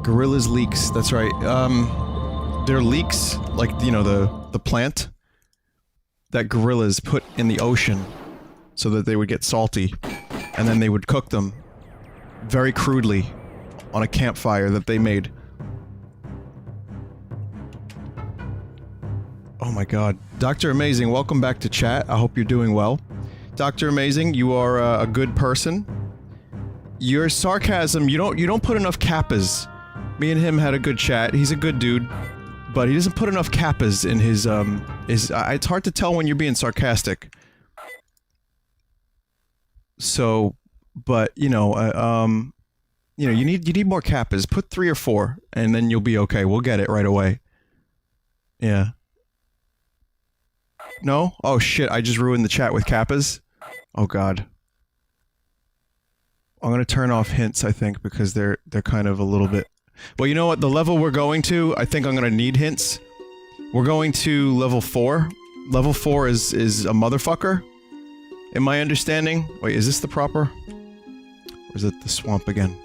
Gorillas leaks, that's right. They're leaks, like, you know, the plant that gorillas put in the ocean so that they would get salty, and then they would cook them very crudely on a campfire that they made. Oh my god. Dr. Amazing, welcome back to chat. I hope you're doing well. Dr. Amazing, you are a good person. Your sarcasm, you don't put enough kappas. Me and him had a good chat. He's a good dude, but he doesn't put enough kappas in his it's hard to tell when you're being sarcastic. So, but you know, you need more kappas. Put 3 or 4, and then you'll be okay. We'll get it right away. Yeah. No? Oh shit! I just ruined the chat with kappas. Oh god. I'm gonna turn off hints, I think, because they're kind of a little bit... Well, you know what? The level we're going to, I think I'm gonna need hints. We're going to level 4. Level 4 is a motherfucker, in my understanding. Wait, is this the proper? Or is it the swamp again?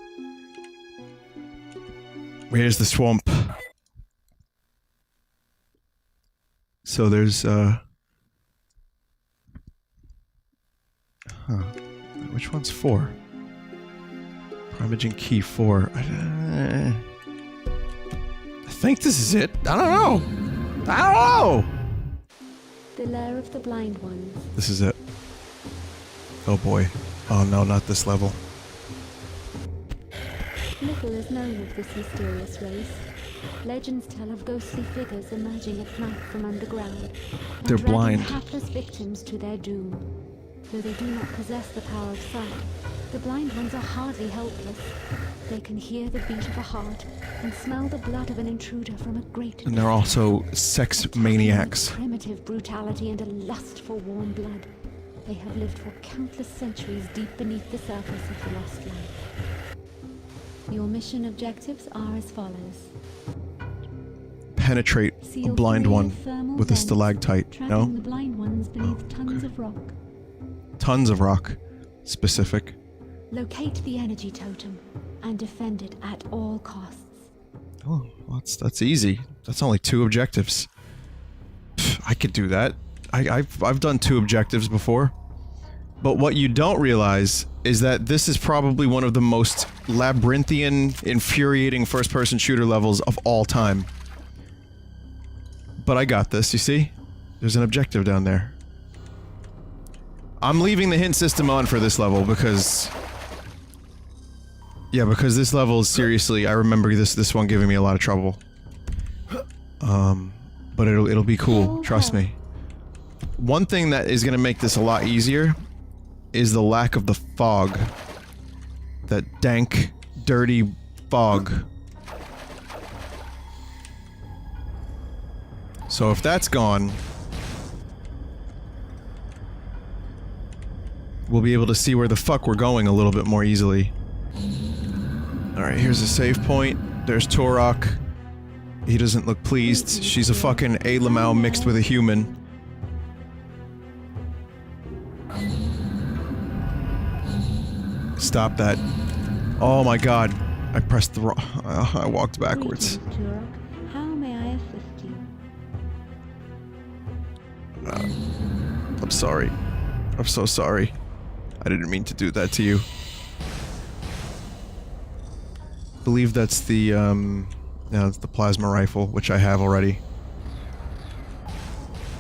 Here's the swamp. So there's, Huh. Which one's 4? Primaging key 4. I think this is it. I don't know. I don't know. The lair of the blind ones. This is it. Oh boy. Oh no, not this level. Little is known of this mysterious race. Legends tell of ghostly figures emerging at night from underground. They're blind. Hapless victims to their doom. Though they do not possess the power of sight, the blind ones are hardly helpless. They can hear the beat of a heart and smell the blood of an intruder from a great... And they're also sex maniacs. Primitive brutality and a lust for warm blood. They have lived for countless centuries deep beneath the surface of the lost life. Your mission objectives are as follows. Penetrate a blind one with a stalactite. No? The blind ones beneath tons of rock. Tons of rock. Specific. Locate the energy totem and defend it at all costs. Oh, well, that's easy. That's only 2 objectives. Pff, I could do that. I've done 2 objectives before. But what you don't realize is that this is probably one of the most labyrinthian, infuriating first-person shooter levels of all time. But I got this, you see? There's an objective down there. I'm leaving the hint system on for this level because... Yeah, because this level is seriously, I remember this one giving me a lot of trouble. But it'll be cool, trust me. One thing that is gonna make this a lot easier is the lack of the fog. That dank, dirty fog. So if that's gone, we'll be able to see where the fuck we're going a little bit more easily. Alright, here's a save point. There's Turok. He doesn't look pleased. She's a fucking A-Lamau mixed with a human. Stop that. Oh my god. I pressed the wrong... I walked backwards. Turok, how may I assist you? I'm sorry. I'm so sorry. I didn't mean to do that to you. I believe that's the, yeah, it's the plasma rifle, which I have already.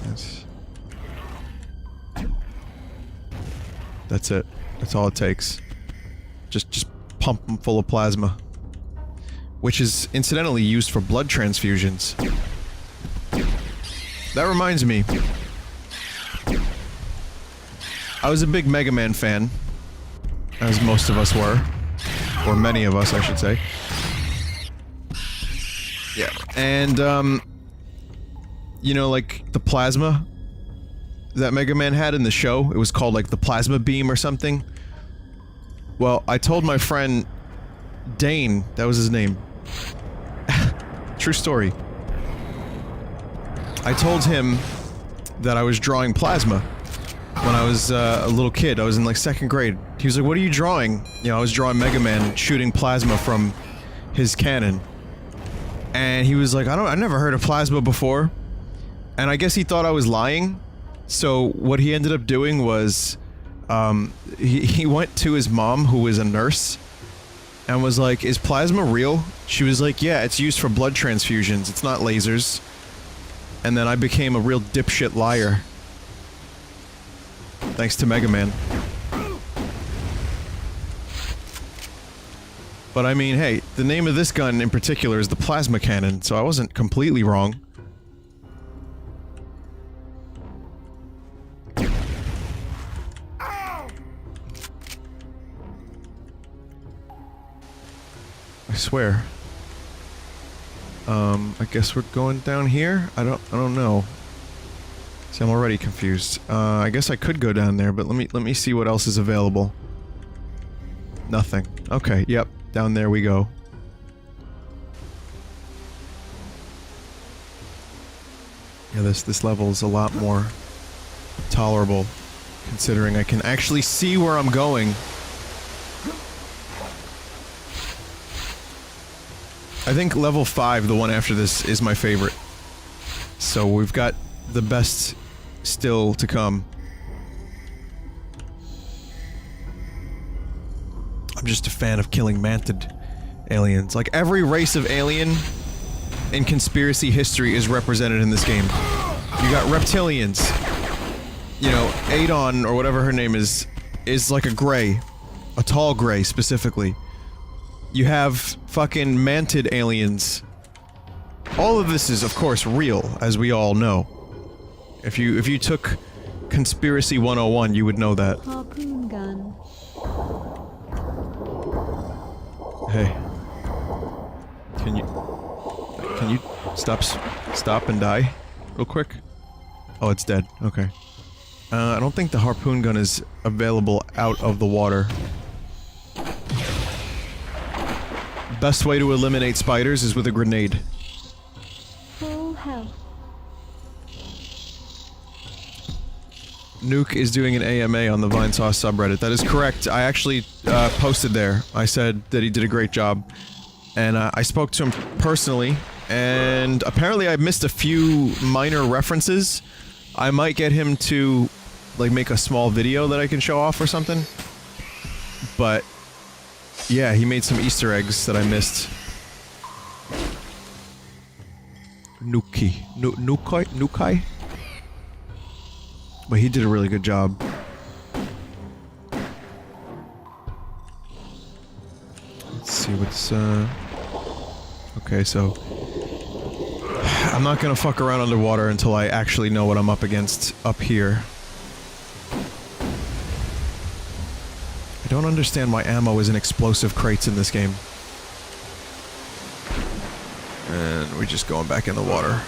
Yes. That's it. That's all it takes. Just pump them full of plasma. Which is incidentally used for blood transfusions. That reminds me. I was a big Mega Man fan. As most of us were. Or many of us, I should say. Yeah. And, you know, like, the plasma that Mega Man had in the show, it was called, like, the plasma beam or something. Well, I told my friend Dane, that was his name. True story. I told him that I was drawing plasma when I was a little kid. I was in like 2nd grade. He was like, "What are you drawing?" You know, I was drawing Mega Man shooting plasma from his cannon. And he was like, I never heard of plasma before. And I guess he thought I was lying. So what he ended up doing was, he went to his mom, who was a nurse, and was like, is plasma real? She was like, yeah, it's used for blood transfusions, it's not lasers. And then I became a real dipshit liar. Thanks to Mega Man. But I mean, hey, the name of this gun in particular is the plasma cannon, so I wasn't completely wrong. I swear. I guess we're going down here? I don't know. See, I'm already confused. I guess I could go down there, but let me see what else is available. Nothing. Okay, yep. Down there we go. Yeah, this level is a lot more tolerable, considering I can actually see where I'm going. I think level 5, the one after this, is my favorite. So we've got the best still to come. I'm just a fan of killing mantid aliens. Like, every race of alien in conspiracy history is represented in this game. You got reptilians. You know, Adon, or whatever her name is like a gray. A tall gray, specifically. You have fucking mantid aliens. All of this is, of course, real, as we all know. If you took Conspiracy 101, you would know that. Harpoon gun. Hey. Can you stop and die real quick? Oh, it's dead. Okay. I don't think the harpoon gun is available out of the water. Best way to eliminate spiders is with a grenade. Full health. Nuke is doing an AMA on the Vinesauce subreddit. That is correct. I actually posted there. I said that he did a great job. And I spoke to him personally, and apparently I missed a few minor references. I might get him to, like, make a small video that I can show off or something. But yeah, he made some Easter eggs that I missed. Nukai? But he did a really good job. Let's see what's, okay, so I'm not gonna fuck around underwater until I actually know what I'm up against up here. I don't understand why ammo is in explosive crates in this game. And we're just going back in the water.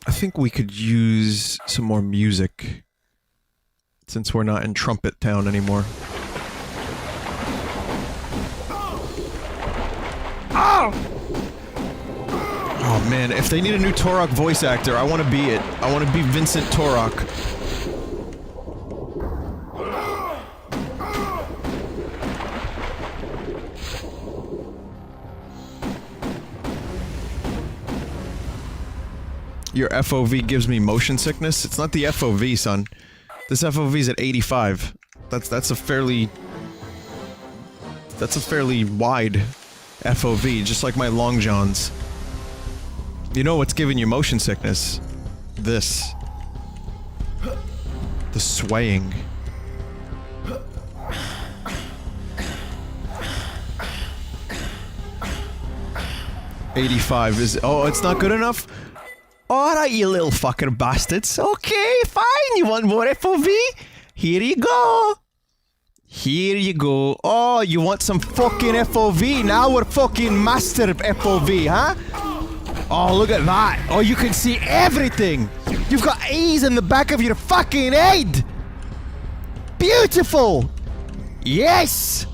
I think we could use some more music, since we're not in Trumpet Town anymore. Oh man, if they need a new Turok voice actor, I want to be it. I want to be Vincent Turok. Your FOV gives me motion sickness? It's not the FOV, son. This FOV's at 85. That's a fairly wide FOV, just like my long johns. You know what's giving you motion sickness? This. The swaying. $85 is- oh, it's not good enough? Alright, you little fucking bastards. Okay, fine, you want more FOV? Here you go. Here you go. Oh, you want some fucking FOV? Now we're fucking master of FOV, huh? Oh, look at that. Oh, you can see everything. You've got eyes in the back of your fucking head. Beautiful. Yes.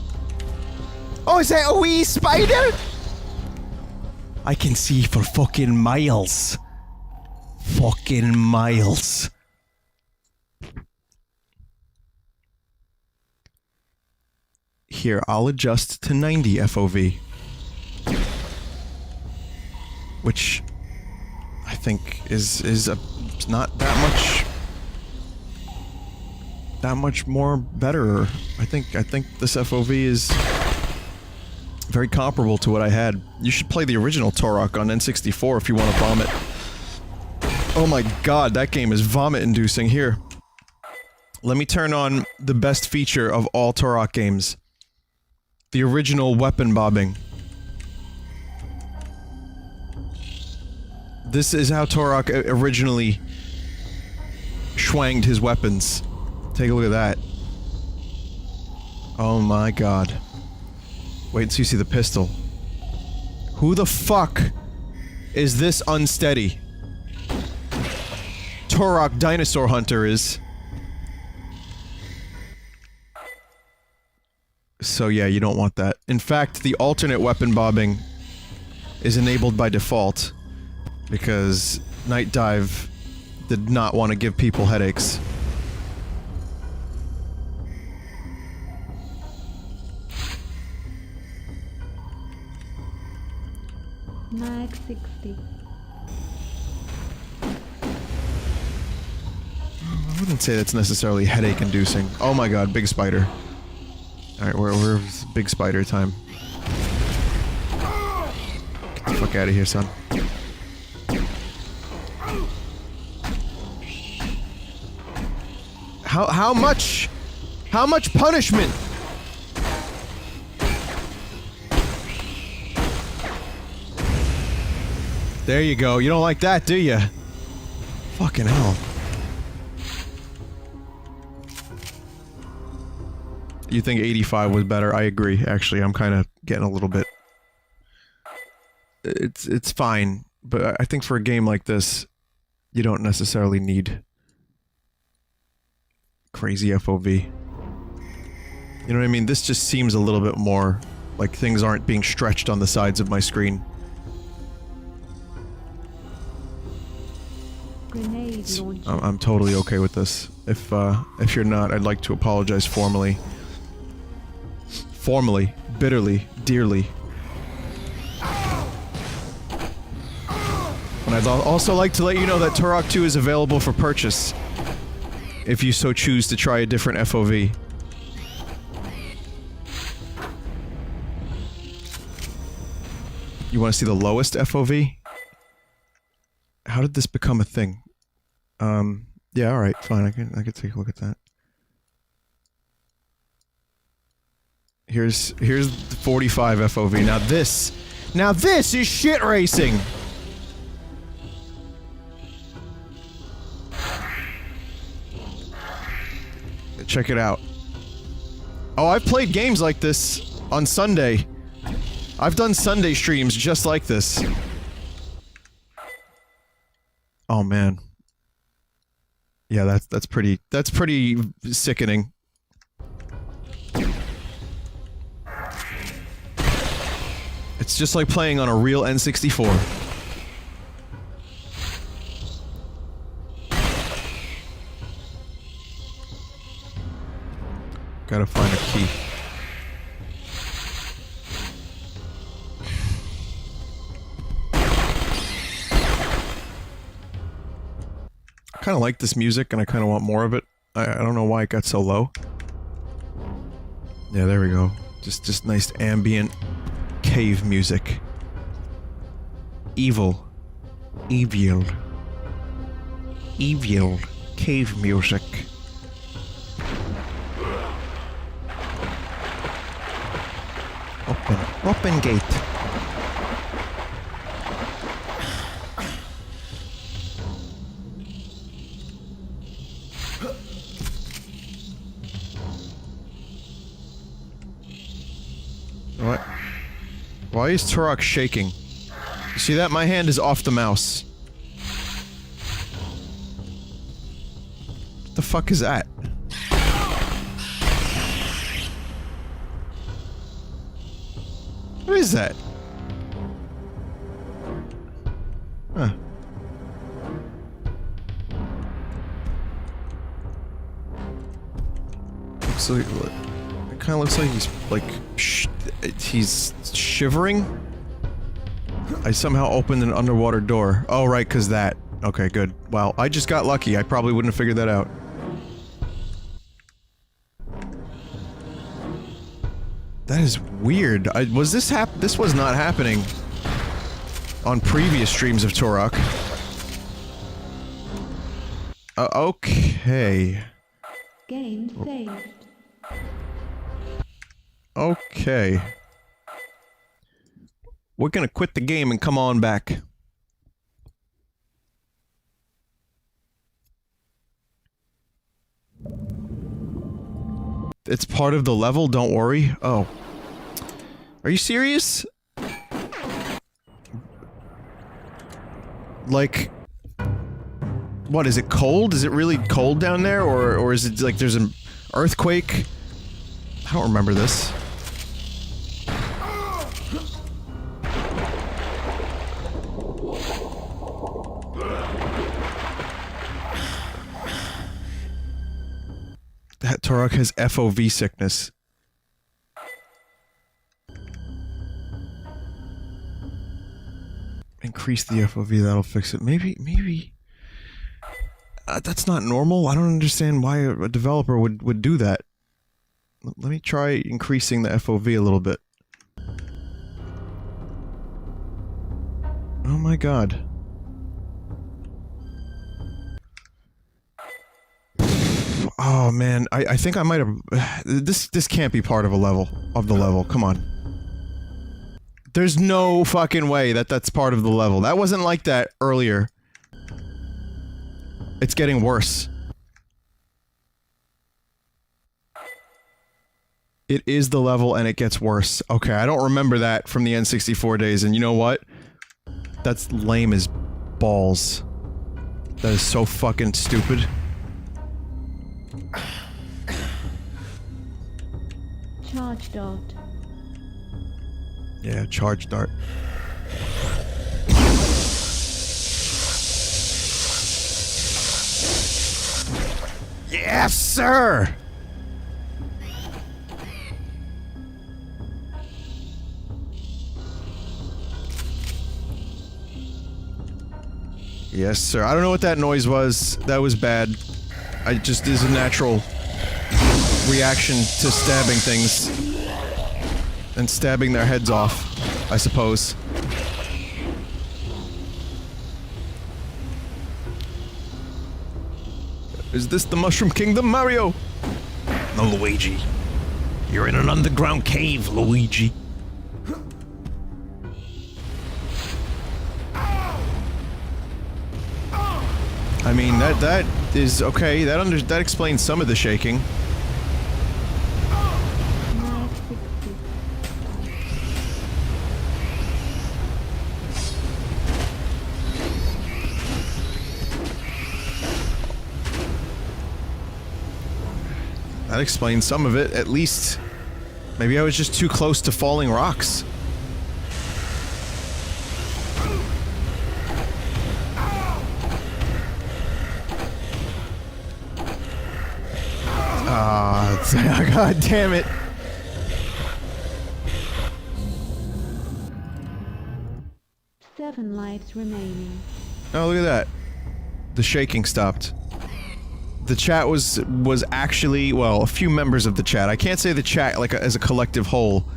Oh, is that a wee spider? I can see for fucking miles. Fucking miles. Here, I'll adjust to 90 FOV. Which I think is not that much more better. I think this FOV is very comparable to what I had. You should play the original Turok on N64 if you want to vomit. Oh my god, that game is vomit-inducing. Here. Let me turn on the best feature of all Turok games. The original weapon bobbing. This is how Turok originally schwanged his weapons. Take a look at that. Oh my god. Wait until you see the pistol. Who the fuck is this unsteady? Turok Dinosaur Hunter is. So yeah, you don't want that. In fact, the alternate weapon bobbing is enabled by default because Night Dive did not want to give people headaches. Mag 60. I wouldn't say that's necessarily headache-inducing. Oh my god, big spider. Alright, where's big spider time? Get the fuck out of here, son. How much? How much punishment? There you go. You don't like that, do you? Fucking hell. You think 85 was better? I agree, actually. I'm kind of getting a little bit... It's fine, but I think for a game like this, you don't necessarily need crazy FOV. You know what I mean? This just seems a little bit more like things aren't being stretched on the sides of my screen. Grenade launcher. I'm totally okay with this. If you're not, I'd like to apologize formally. Formally, bitterly, dearly. And I'd also like to let you know that Turok 2 is available for purchase, if you so choose to try a different FOV. You want to see the lowest FOV? How did this become a thing? Yeah, alright, fine, I can take a look at that. Here's the 45 FOV. Now this is shit racing! Check it out. Oh, I've played games like this on Sunday. I've done Sunday streams just like this. Oh man. Yeah, that's pretty sickening. It's just like playing on a real N64. Gotta find a key. I kinda like this music and I kinda want more of it. I don't know why it got so low. Yeah, there we go. Just nice ambient cave music. Evil cave music. Open gate. What? Why is Turok shaking? You see that? My hand is off the mouse. What the fuck is that? What is that? Huh. Looks kind of looks like he's, like, he's shivering? I somehow opened an underwater door. Oh, right, 'cause that. Okay, good. Well, I just got lucky. I probably wouldn't have figured that out. That is weird. This was not happening on previous streams of Turok. Okay. Game saved. Okay. We're gonna quit the game and come on back. It's part of the level, don't worry. Oh. Are you serious? Like... What, is it cold? Is it really cold down there? Or is it like there's an earthquake? I don't remember this. That Turok has FOV sickness. Increase the FOV, that'll fix it. Maybe... that's not normal. I don't understand why a developer would do that. Let me try increasing the FOV a little bit. Oh my god. Oh man, I think I might have... This can't be part of the level. Come on. There's no fucking way that that's part of the level. That wasn't like that earlier. It's getting worse. It is the level and it gets worse. Okay, I don't remember that from the N64 days, and you know what? That's lame as balls. That is so fucking stupid. Charge dart. Yeah, charge dart. Yes, sir! Yes, sir. I don't know what that noise was. That was bad. This is a natural reaction to stabbing things. And stabbing their heads off, I suppose. Is this the Mushroom Kingdom, Mario? No, Luigi. You're in an underground cave, Luigi. I mean, that is okay. That explains some of the shaking. That explains some of it, at least. Maybe I was just too close to falling rocks. God damn it. Seven lives remaining. Oh, look at that. The shaking stopped. The chat was actually, well, a few members of the chat. I can't say the chat like as a collective whole.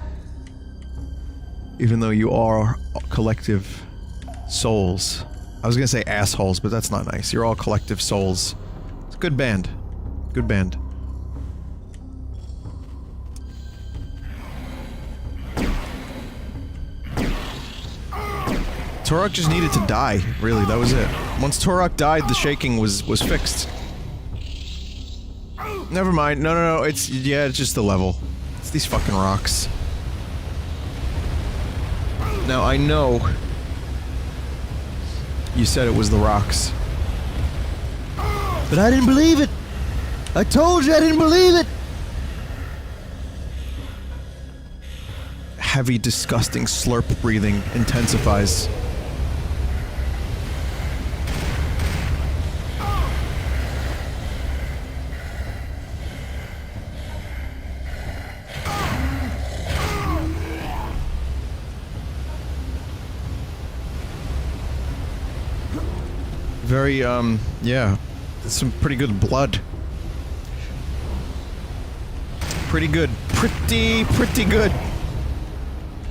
Even though you are collective souls. I was gonna say assholes, but that's not nice. You're all collective souls. It's a good band. Good band. Turok just needed to die, really, that was it. Once Turok died, the shaking was fixed. Never mind, no, it's just the level. It's these fucking rocks. Now, I know you said it was the rocks. But I didn't believe it! I told you I didn't believe it! Heavy, disgusting slurp breathing intensifies. very, yeah. Some pretty good blood. Pretty good. Pretty good.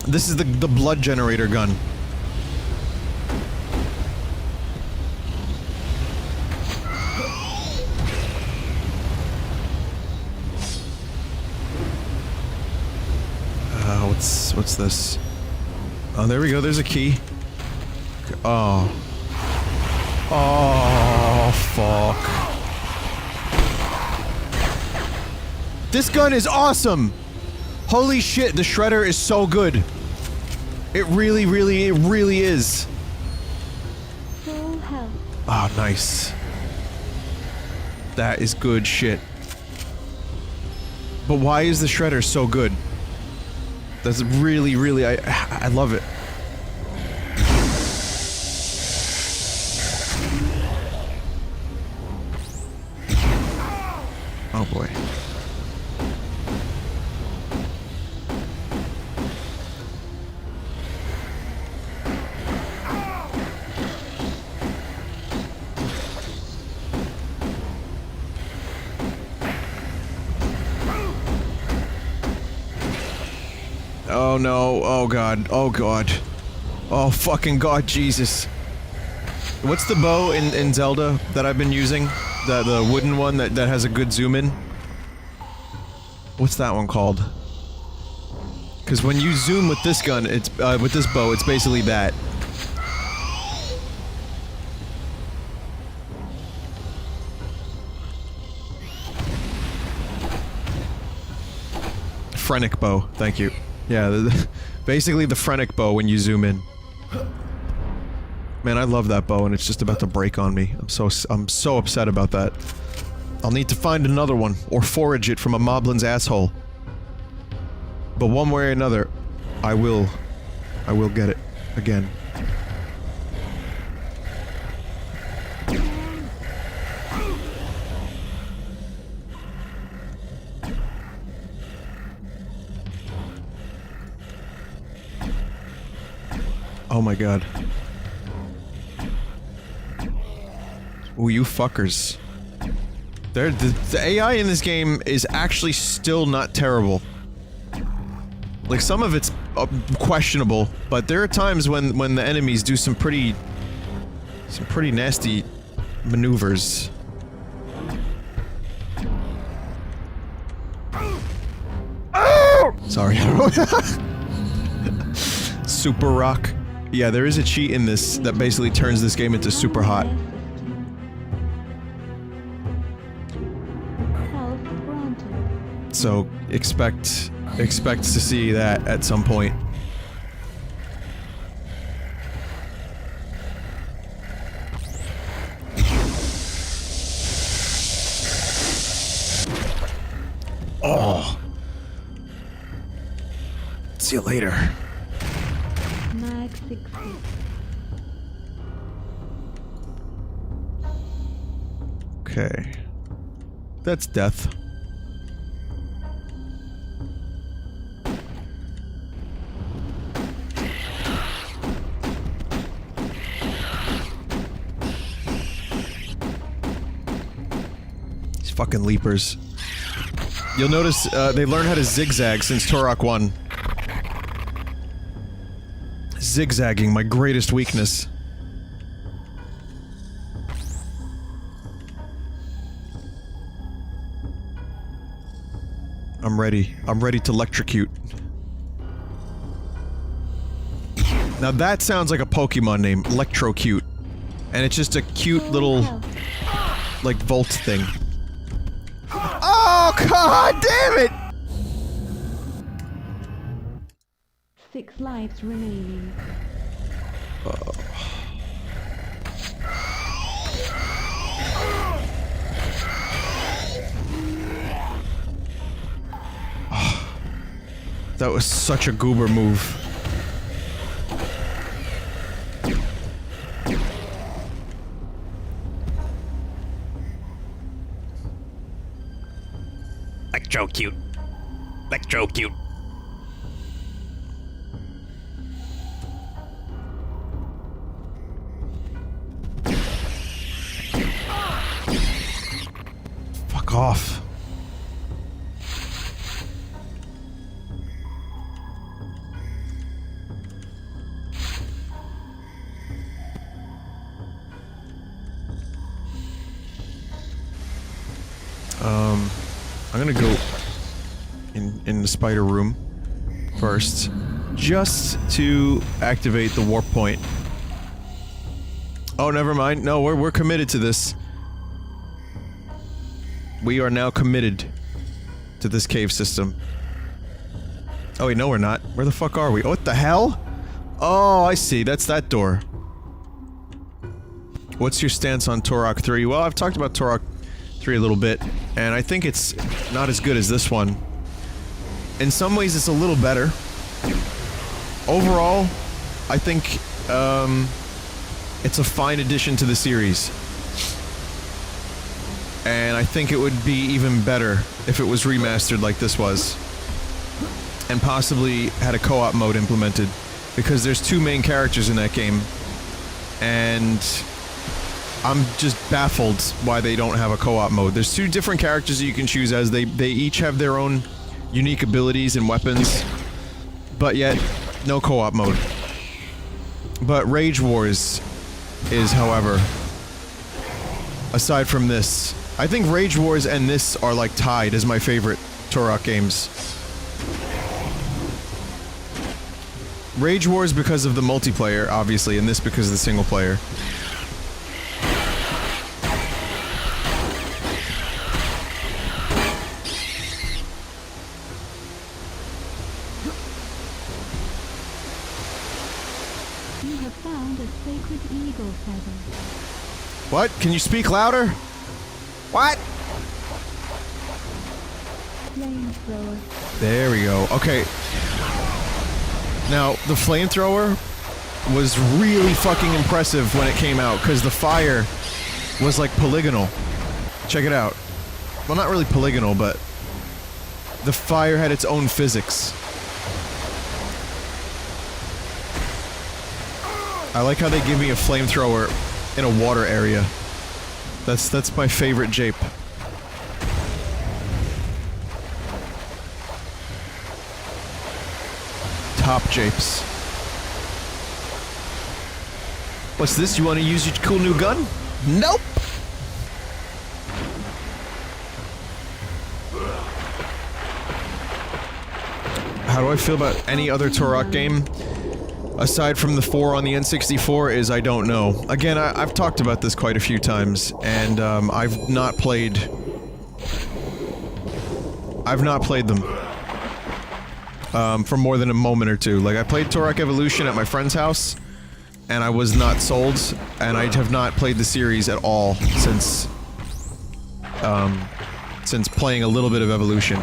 This is the blood generator gun. What's this? Oh, there we go, there's a key. Oh. Oh, fuck. This gun is awesome! Holy shit, the shredder is so good. It really is. Full health. Oh, nice. That is good shit. But why is the shredder so good? That's really, I love it. Oh boy. Oh no, oh god, oh god. Oh fucking god, Jesus. What's the bow in Zelda that I've been using? The wooden one that has a good zoom in? What's that one called? Because when you zoom with this gun, it's, with this bow, it's basically that. Phrenic bow, thank you. Yeah, basically the Phrenic bow when you zoom in. Man, I love that bow and it's just about to break on me. I'm so upset about that. I'll need to find another one, or forage it from a moblin's asshole. But one way or another, I will get it again. Oh my god. Ooh, you fuckers. The AI in this game is actually still not terrible. Like, some of it's questionable, but there are times when the enemies do some pretty nasty maneuvers. Sorry, I don't know. Super Rock. Yeah, there is a cheat in this that basically turns this game into super hot. So, expect to see that at some point. Oh. See you later. Mag 60. Okay. That's death. These fucking leapers. You'll notice, they learn how to zigzag since Turok 1. Zigzagging, my greatest weakness. I'm ready. I'm ready to electrocute. Now that sounds like a Pokemon name, Electrocute. And it's just a cute little, like, Volt thing. Oh, god damn it! 6 lives remaining. That was such a goober move. Electrocute. Electrocute. Fuck off. I'm gonna go in the spider room first, just to activate the warp point. Oh, never mind. No, we're committed to this. We are now committed to this cave system. Oh wait, no we're not. Where the fuck are we? Oh, what the hell? Oh, I see. That's that door. What's your stance on Turok 3? Well, I've talked about Turok 3 a little bit, and I think it's not as good as this one. In some ways, it's a little better. Overall, I think, it's a fine addition to the series. And I think it would be even better if it was remastered like this was. And possibly had a co-op mode implemented. Because there's two main characters in that game. And I'm just baffled why they don't have a co-op mode. There's two different characters that you can choose as. They each have their own unique abilities and weapons. But yet, no co-op mode. But Rage Wars is, however, aside from this, I think Rage Wars and this are like tied as my favorite Turok games. Rage Wars because of the multiplayer, obviously, and this because of the single player. You have found a sacred eagle feather. What? Can you speak louder? What? Flamethrower. There we go. Okay. Now, the flamethrower was really fucking impressive when it came out, because the fire was like polygonal. Check it out. Well, not really polygonal, but the fire had its own physics. I like how they give me a flamethrower in a water area. That's my favorite jape. Top japes. What's this? You want to use your cool new gun? Nope! How do I feel about any other Turok game? Aside from the 4 on the N64 is I don't know. Again, I've talked about this quite a few times, and I've not played them. For more than a moment or two. Like, I played Turok Evolution at my friend's house, and I was not sold, and I have not played the series at all since playing a little bit of Evolution.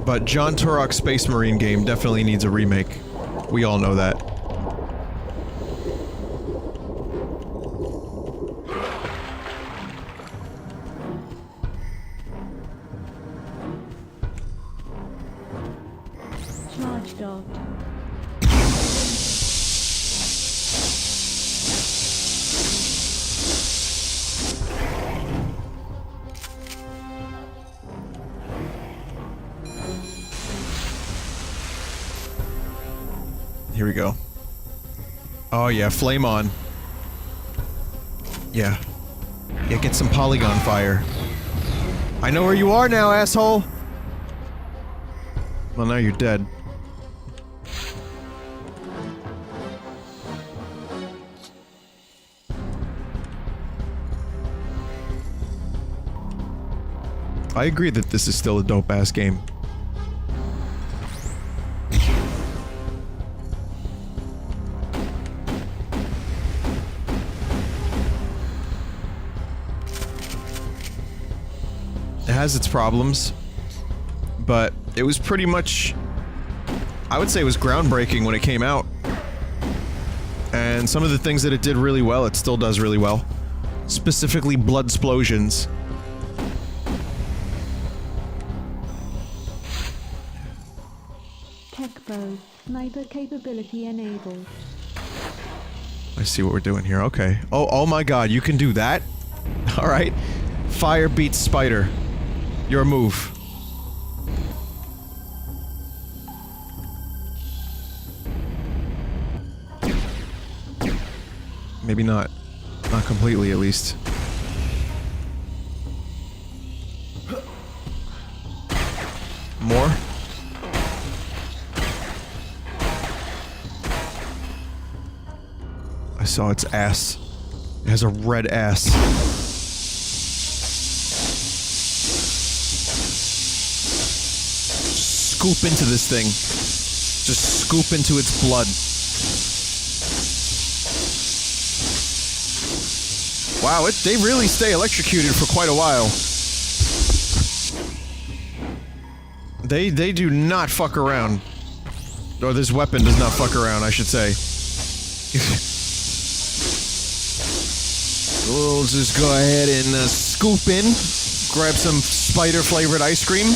But John Turok's Space Marine game definitely needs a remake. We all know that. Charge dog. Here we go. Oh yeah, flame on. Yeah. Yeah, get some polygon fire. I know where you are now, asshole! Well, now you're dead. I agree that this is still a dope-ass game. It has its problems, but it was pretty much, I would say it was groundbreaking when it came out. And some of the things that it did really well, it still does really well. Specifically, blood explosions. foe. Sniper capability enabled. I see what we're doing here. Okay. Oh my god, you can do that? Alright. Fire beats spider. Your move. Maybe not. Not completely, at least. More? I saw its ass. It has a red ass. Just scoop into this thing. Just scoop into its blood. Wow, they really stay electrocuted for quite a while. They do not fuck around. Or this weapon does not fuck around, I should say. We'll just go ahead and scoop in. Grab some spider-flavored ice cream.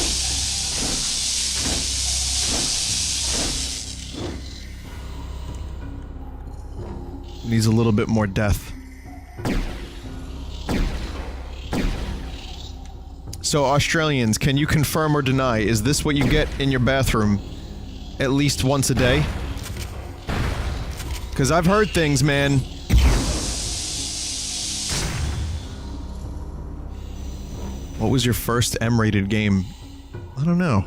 Needs a little bit more death. So, Australians, can you confirm or deny, is this what you get in your bathroom at least once a day? Because I've heard things, man. What was your first M-rated game? I don't know.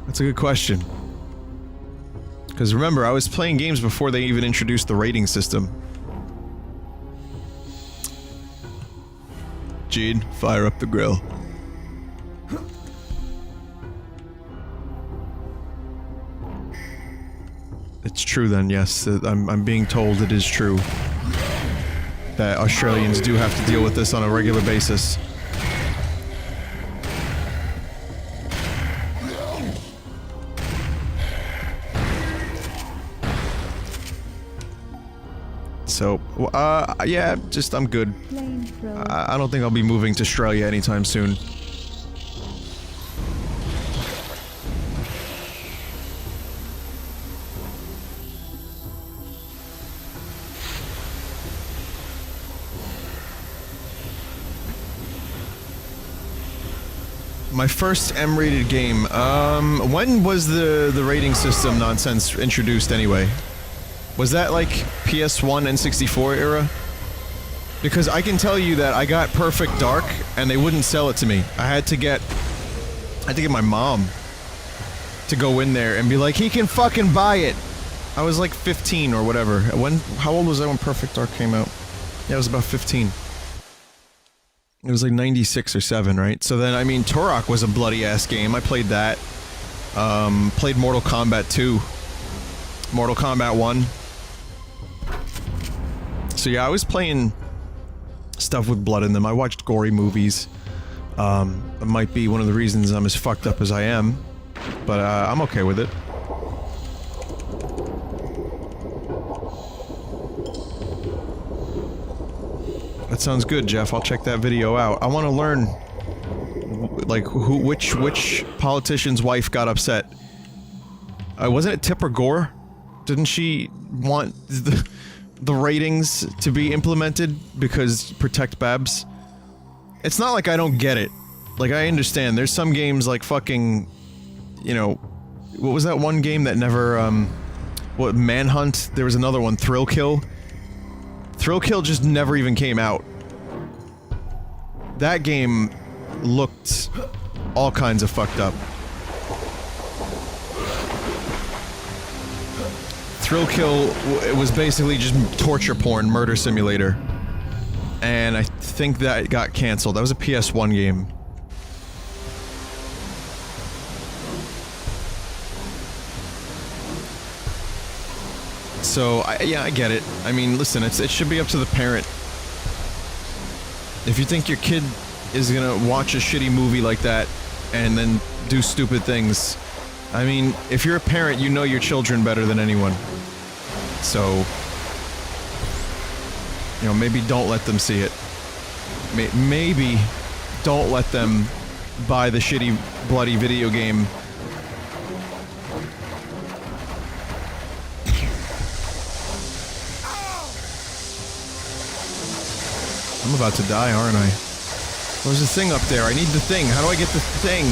That's a good question. Because remember, I was playing games before they even introduced the rating system. Gene, fire up the grill. It's true then, yes. I'm being told it is true. That Australians do have to deal with this on a regular basis. So, yeah, just I'm good. I don't think I'll be moving to Australia anytime soon. My first M-rated game, when was the rating system nonsense introduced anyway? Was that like PS1 and 64 era? Because I can tell you that I got Perfect Dark and they wouldn't sell it to me. I had to get my mom to go in there and be like, he can fucking buy it. I was like 15 or whatever. How old was I when Perfect Dark came out? Yeah, I was about 15. It was like 96 or 7, right? So then, I mean, Turok was a bloody-ass game. I played that. Played Mortal Kombat 2. Mortal Kombat 1. So yeah, I was playing stuff with blood in them. I watched gory movies. It might be one of the reasons I'm as fucked up as I am. But, I'm okay with it. That sounds good, Jeff. I'll check that video out. I want to learn, like, which politician's wife got upset. Wasn't it Tipper Gore? Didn't she want the ratings to be implemented because protect Babs? It's not like I don't get it. Like, I understand. There's some games like fucking, you know, what was that one game that never, what, Manhunt? There was another one, Thrill Kill. Thrill Kill just never even came out. That game looked all kinds of fucked up. Thrill Kill, it was basically just torture porn, murder simulator. And I think that got cancelled. That was a PS1 game. So, yeah, I get it. I mean, listen, it should be up to the parent. If you think your kid is gonna watch a shitty movie like that and then do stupid things, I mean, if you're a parent, you know your children better than anyone. So, you know, maybe don't let them see it. Maybe don't let them buy the shitty, bloody video game I'm about to die, aren't I? There's a thing up there. I need the thing. How do I get the thing?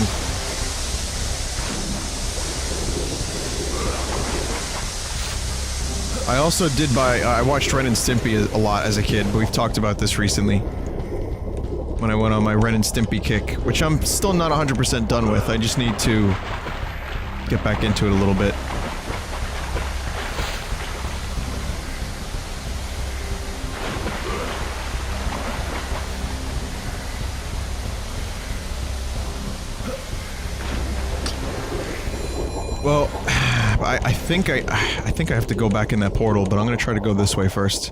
I also did buy... I watched Ren and Stimpy a lot as a kid, but we've talked about this recently. When I went on my Ren and Stimpy kick, which I'm still not 100% done with. I just need to get back into it a little bit. Well, I think I have to go back in that portal, but I'm gonna try to go this way first.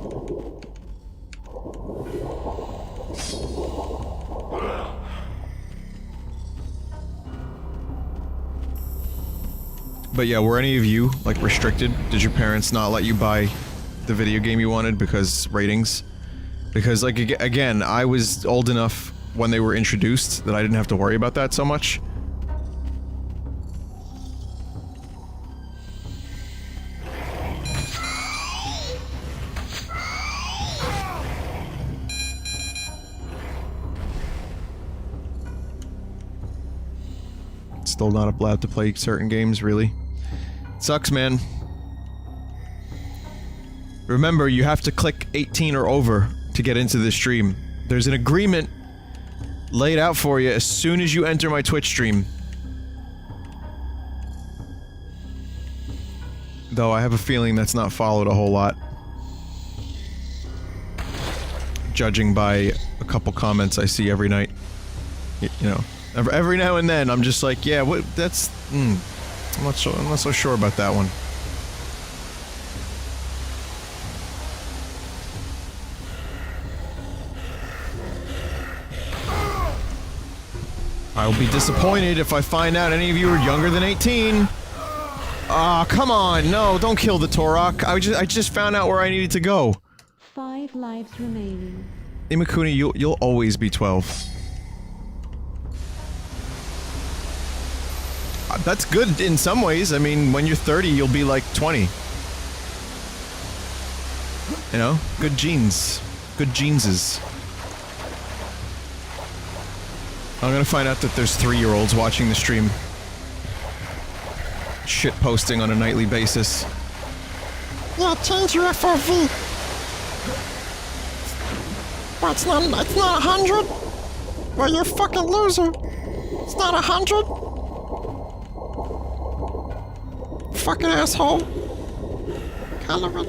But yeah, were any of you, like, restricted? Did your parents not let you buy the video game you wanted because ratings? Because, like, again, I was old enough when they were introduced that I didn't have to worry about that so much. Still not allowed to play certain games, really. Sucks, man. Remember, you have to click 18 or over to get into the stream. There's an agreement laid out for you as soon as you enter my Twitch stream. Though I have a feeling that's not followed a whole lot. Judging by a couple comments I see every night. You know. Every now and then, I'm just like, yeah, what, that's, I'm not so sure about that one. I will be disappointed if I find out any of you are younger than 18. Ah, come on, no, don't kill the Turok. I just found out where I needed to go. 5 lives remaining. Imakuni, you'll always be 12. That's good in some ways. I mean, when you're 30, you'll be like 20. You know? Good genes. Good geneses. I'm gonna find out that there's 3-year-olds watching the stream. Shit posting on a nightly basis. Yeah, change your FOV. Well, it's not 100? Well, you're a fucking loser. It's not 100? Fucking asshole. Coloring.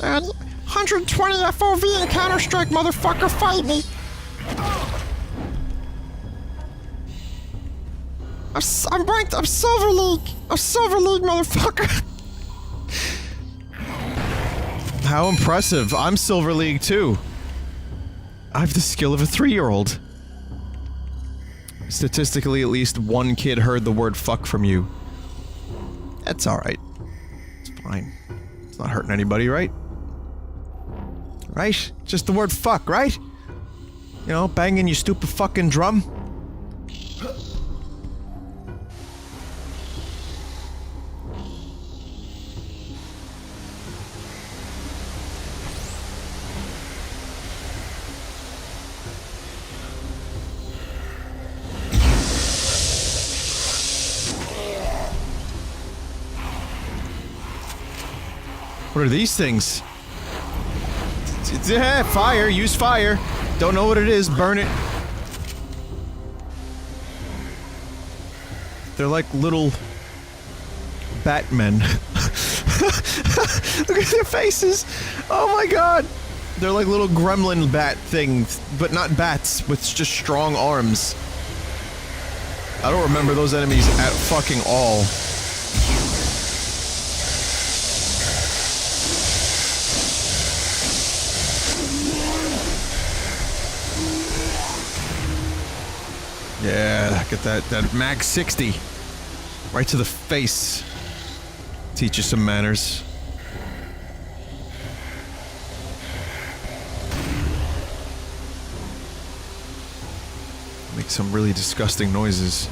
And 120 FOV in Counter-Strike, motherfucker, fight me. I'm ranked, I'm Silver League. I'm Silver League, motherfucker. How impressive. I'm Silver League too. I have the skill of a 3-year-old. Statistically, at least one kid heard the word fuck from you. That's alright. It's fine. It's not hurting anybody, right? Right? Just the word fuck, right? You know, banging your stupid fucking drum. What are these things? Fire, use fire. Don't know what it is, burn it. They're like little Batmen. Look at their faces. Oh my god. They're like little gremlin bat things, but not bats, with just strong arms. I don't remember those enemies at fucking all. Yeah, get that Mag 60. Right to the face. Teach you some manners. Make some really disgusting noises.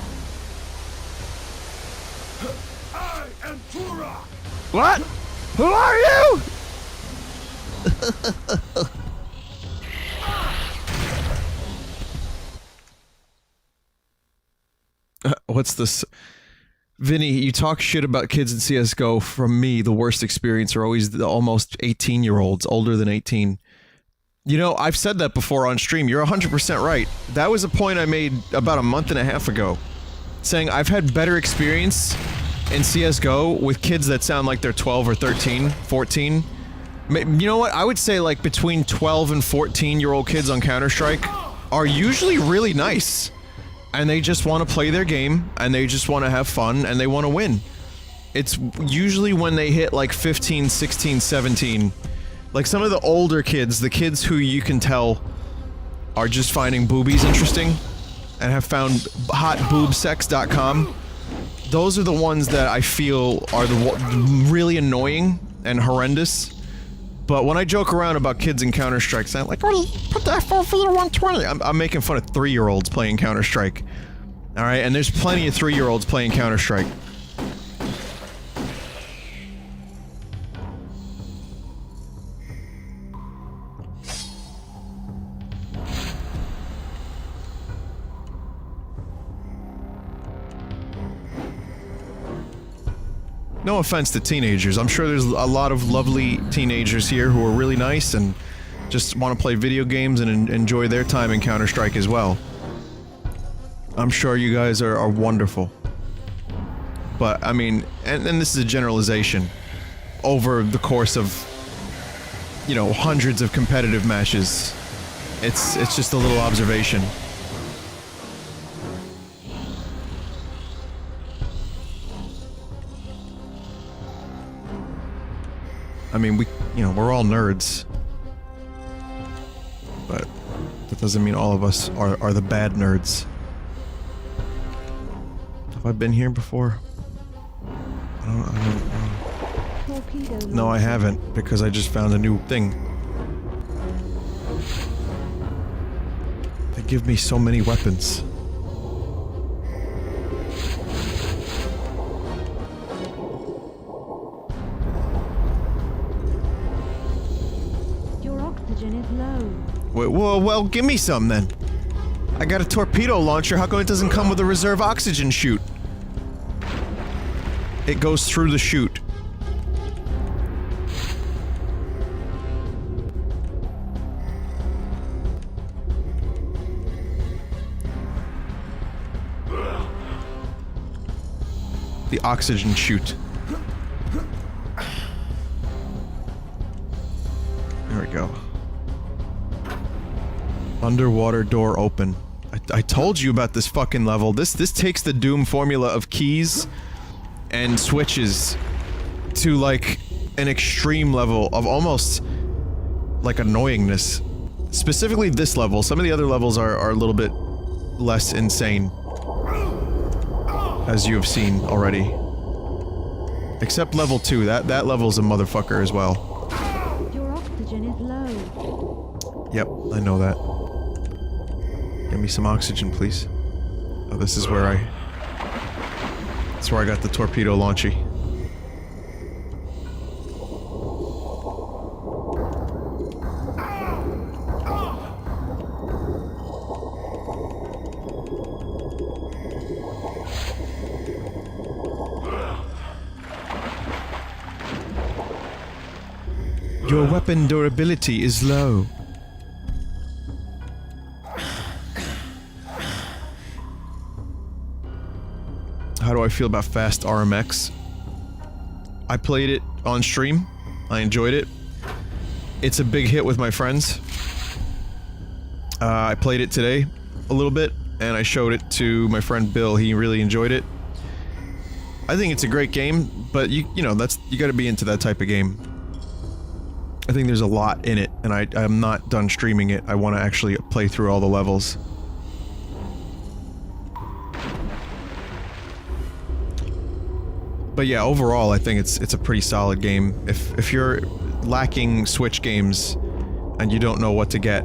I am What? Who are you? What's this? Vinny, you talk shit about kids in CSGO. From me, the worst experience are always the almost 18-year-olds, older than 18. You know, I've said that before on stream. You're 100% right. That was a point I made about a month and a half ago. Saying I've had better experience in CSGO with kids that sound like they're 12 or 13, 14. You know what? I would say like between 12 and 14-year-old kids on Counter-Strike are usually really nice. And they just want to play their game, and they just want to have fun, and they want to win. It's usually when they hit like 15, 16, 17. Like some of the older kids, the kids who you can tell are just finding boobies interesting and have found hotboobsex.com. Those are the ones that I feel are the really annoying and horrendous. But when I joke around about kids in Counter-Strike, I'm like, put that 4 feet at 120. I'm making fun of 3-year-olds playing Counter-Strike. Alright, and there's plenty of 3-year-olds playing Counter-Strike. No offense to teenagers. I'm sure there's a lot of lovely teenagers here who are really nice and just want to play video games and enjoy their time in Counter-Strike as well. I'm sure you guys are wonderful. But, I mean, and this is a generalization over the course of, you know, hundreds of competitive matches. It's just a little observation. I mean, we're all nerds. But that doesn't mean all of us are the bad nerds. Have I been here before? I don't. No, I haven't, because I just found a new thing. They give me so many weapons. Well, give me some then. I got a torpedo launcher, how come it doesn't come with a reserve oxygen chute? It goes through the chute. The oxygen chute. There we go. Underwater door open. I told you about this fucking level. This takes the Doom formula of keys and switches to like an extreme level of almost like annoyingness. Specifically this level. Some of the other levels are a little bit less insane, as you have seen already. Except level 2. That level's a motherfucker as well. Your oxygen is low. Yep, I know that. Give me some oxygen, please. Oh, this is where that's where I got the torpedo launchy. Your weapon durability is low. How do I feel about fast RMX? I played it on stream. I enjoyed it. It's a big hit with my friends. I played it today a little bit, and I showed it to my friend Bill. He really enjoyed it. I think it's a great game, but you know, you gotta be into that type of game. I think there's a lot in it, and I'm not done streaming it. I want to actually play through all the levels. But yeah, overall, I think it's a pretty solid game. If you're lacking Switch games and you don't know what to get,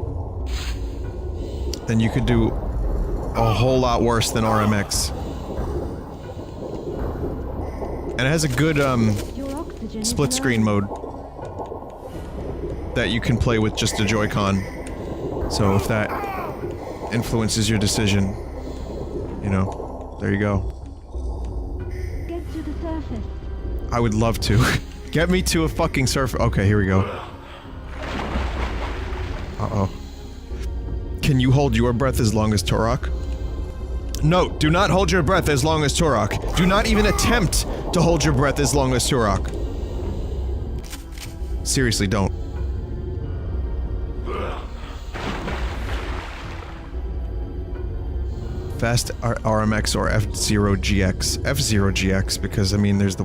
then you could do a whole lot worse than RMX. And it has a good split screen mode that you can play with just a Joy-Con. So if that influences your decision, you know, there you go. Get to the surface. I would love to. Get me to a fucking surface. Okay, here we go. Uh-oh. Can you hold your breath as long as Turok? No, do not hold your breath as long as Turok. Do not even attempt to hold your breath as long as Turok. Seriously, don't. Fast RMX or F-Zero GX. F-Zero GX, because, I mean, there's the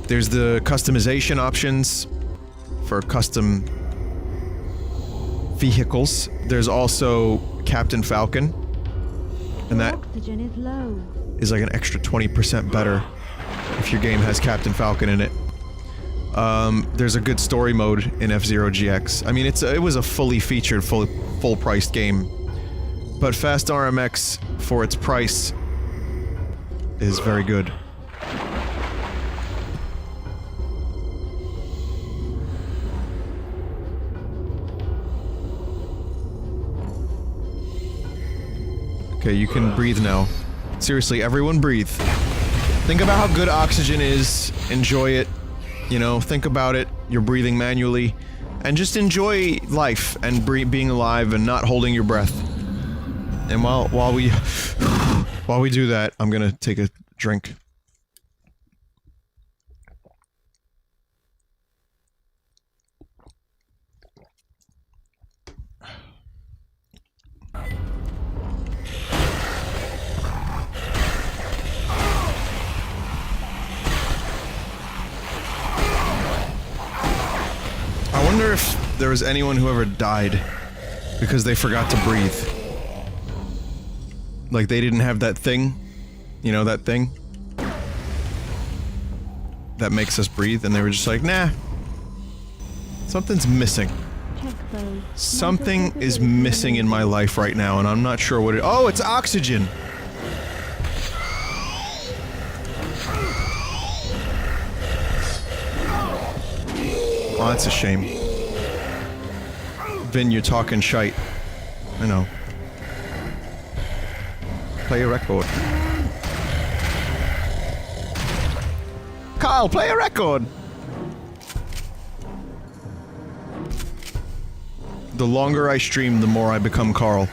there's the customization options for custom vehicles. There's also Captain Falcon. And that Oxygen is low. is like an extra 20% better if your game has Captain Falcon in it. There's a good story mode in F-Zero GX. I mean, it was a fully featured, full-priced game. But Fast RMX, for its price, is very good. Okay, you can breathe now. Seriously, everyone breathe. Think about how good oxygen is. Enjoy it. You know, think about it. You're breathing manually. And just enjoy life and being alive and not holding your breath. And while we do that, I'm gonna take a drink. I wonder if there was anyone who ever died because they forgot to breathe. Like they didn't have that thing, you know, that thing that makes us breathe, and they were just like, nah, something's missing. Something is missing in my life right now, and I'm not sure what it— oh, it's oxygen! Oh, that's a shame. Vin, you're talking shite. I know. Play a record. Carl, play a record! The longer I stream, the more I become Carl.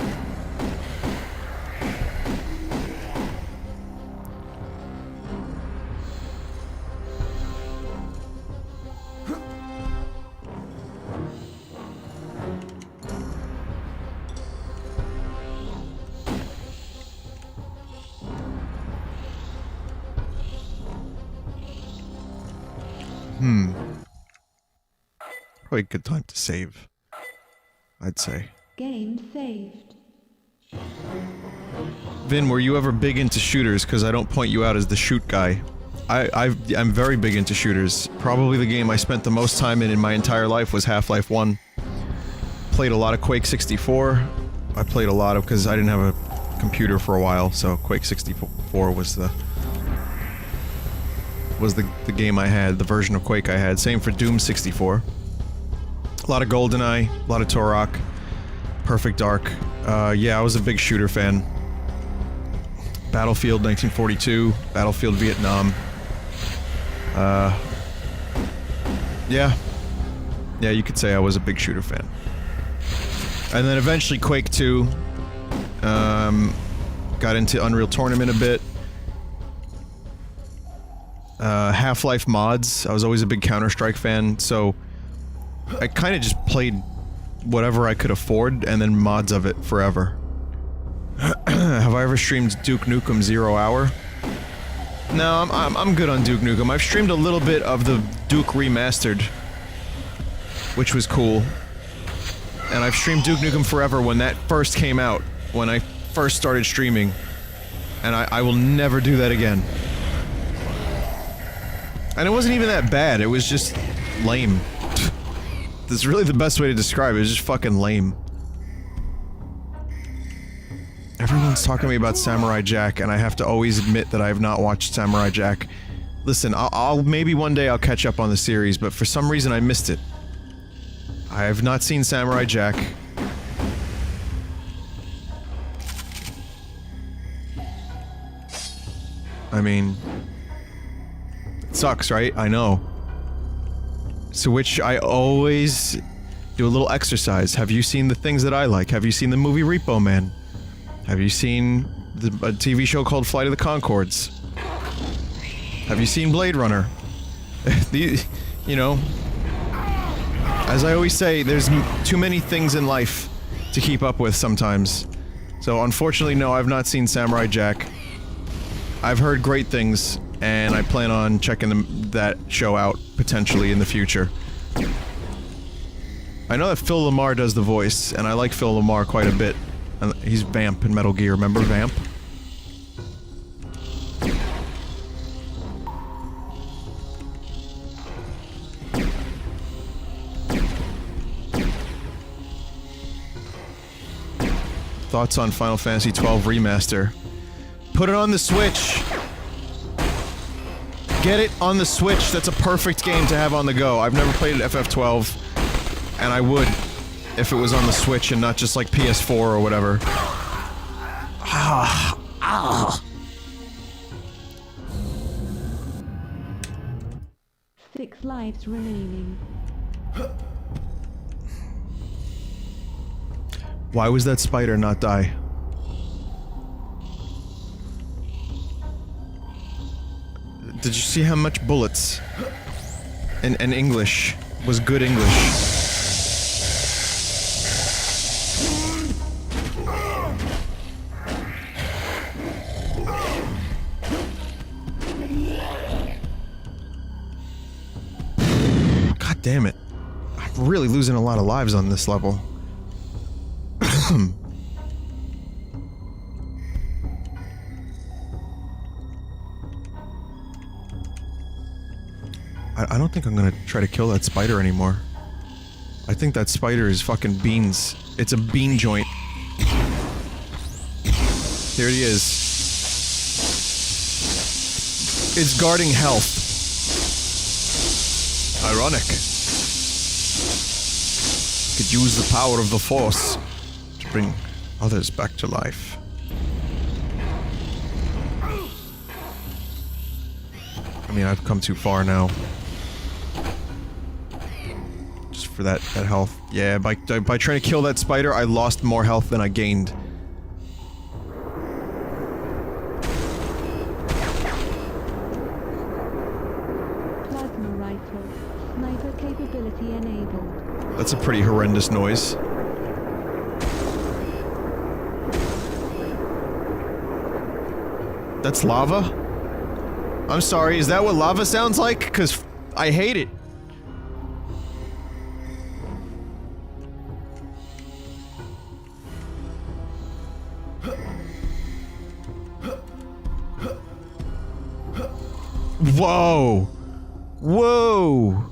Probably a good time to save, I'd say. Game saved. Vin, were you ever big into shooters? Because I don't point you out as the shoot guy. I'm very big into shooters. Probably the game I spent the most time in my entire life was Half-Life 1. Played a lot of Quake 64. I played a lot of— because I didn't have a computer for a while, so Quake 64 was the game I had, the version of Quake I had. Same for Doom 64. A lot of GoldenEye, a lot of Turok, Perfect Dark. Yeah, I was a big shooter fan. Battlefield 1942, Battlefield Vietnam. Yeah. Yeah, you could say I was a big shooter fan. And then eventually Quake 2. Got into Unreal Tournament a bit. Half-Life mods. I was always a big Counter-Strike fan, so I kind of just played whatever I could afford, and then mods of it forever. Have I ever streamed Duke Nukem 0 Hour? No, I'm good on Duke Nukem. I've streamed a little bit of the Duke Remastered, which was cool. And I've streamed Duke Nukem Forever when that first came out, when I first started streaming. And I will never do that again. And it wasn't even that bad, it was just lame. That's really the best way to describe it, it was just fucking lame. Everyone's talking to me about Samurai Jack, and I have to always admit that I have not watched Samurai Jack. Listen, I'll maybe one day I'll catch up on the series, but for some reason I missed it. I have not seen Samurai Jack. I mean... It sucks, right? I know. So which I always do a little exercise. Have you seen the things that I like? Have you seen the movie Repo Man? Have you seen a TV show called Flight of the Conchords? Have you seen Blade Runner? You know, as I always say, there's too many things in life to keep up with sometimes. So unfortunately, no, I've not seen Samurai Jack. I've heard great things, and I plan on checking that show out, potentially, in the future. I know that Phil Lamar does the voice, and I like Phil Lamar quite a bit. He's Vamp in Metal Gear, remember Vamp? Thoughts on Final Fantasy XII Remaster? Put it on the Switch! Get it on the Switch, that's a perfect game to have on the go. I've never played FF12, and I would if it was on the Switch and not just like PS4 or whatever. 6 lives remaining. Why was that spider not die? Did you see how much bullets? And English was good English. God damn it. I'm really losing a lot of lives on this level. I don't think I'm gonna try to kill that spider anymore. I think that spider is fucking beans. It's a bean joint. Here it is. It's guarding health. Ironic. Could use the power of the Force to bring others back to life. I mean, I've come too far now. Just for that health. Yeah, by trying to kill that spider, I lost more health than I gained. Plasma rifle. Sniper capability enabled. That's a pretty horrendous noise. That's lava? I'm sorry, is that what lava sounds like? 'Cause I hate it. Whoa! Whoa!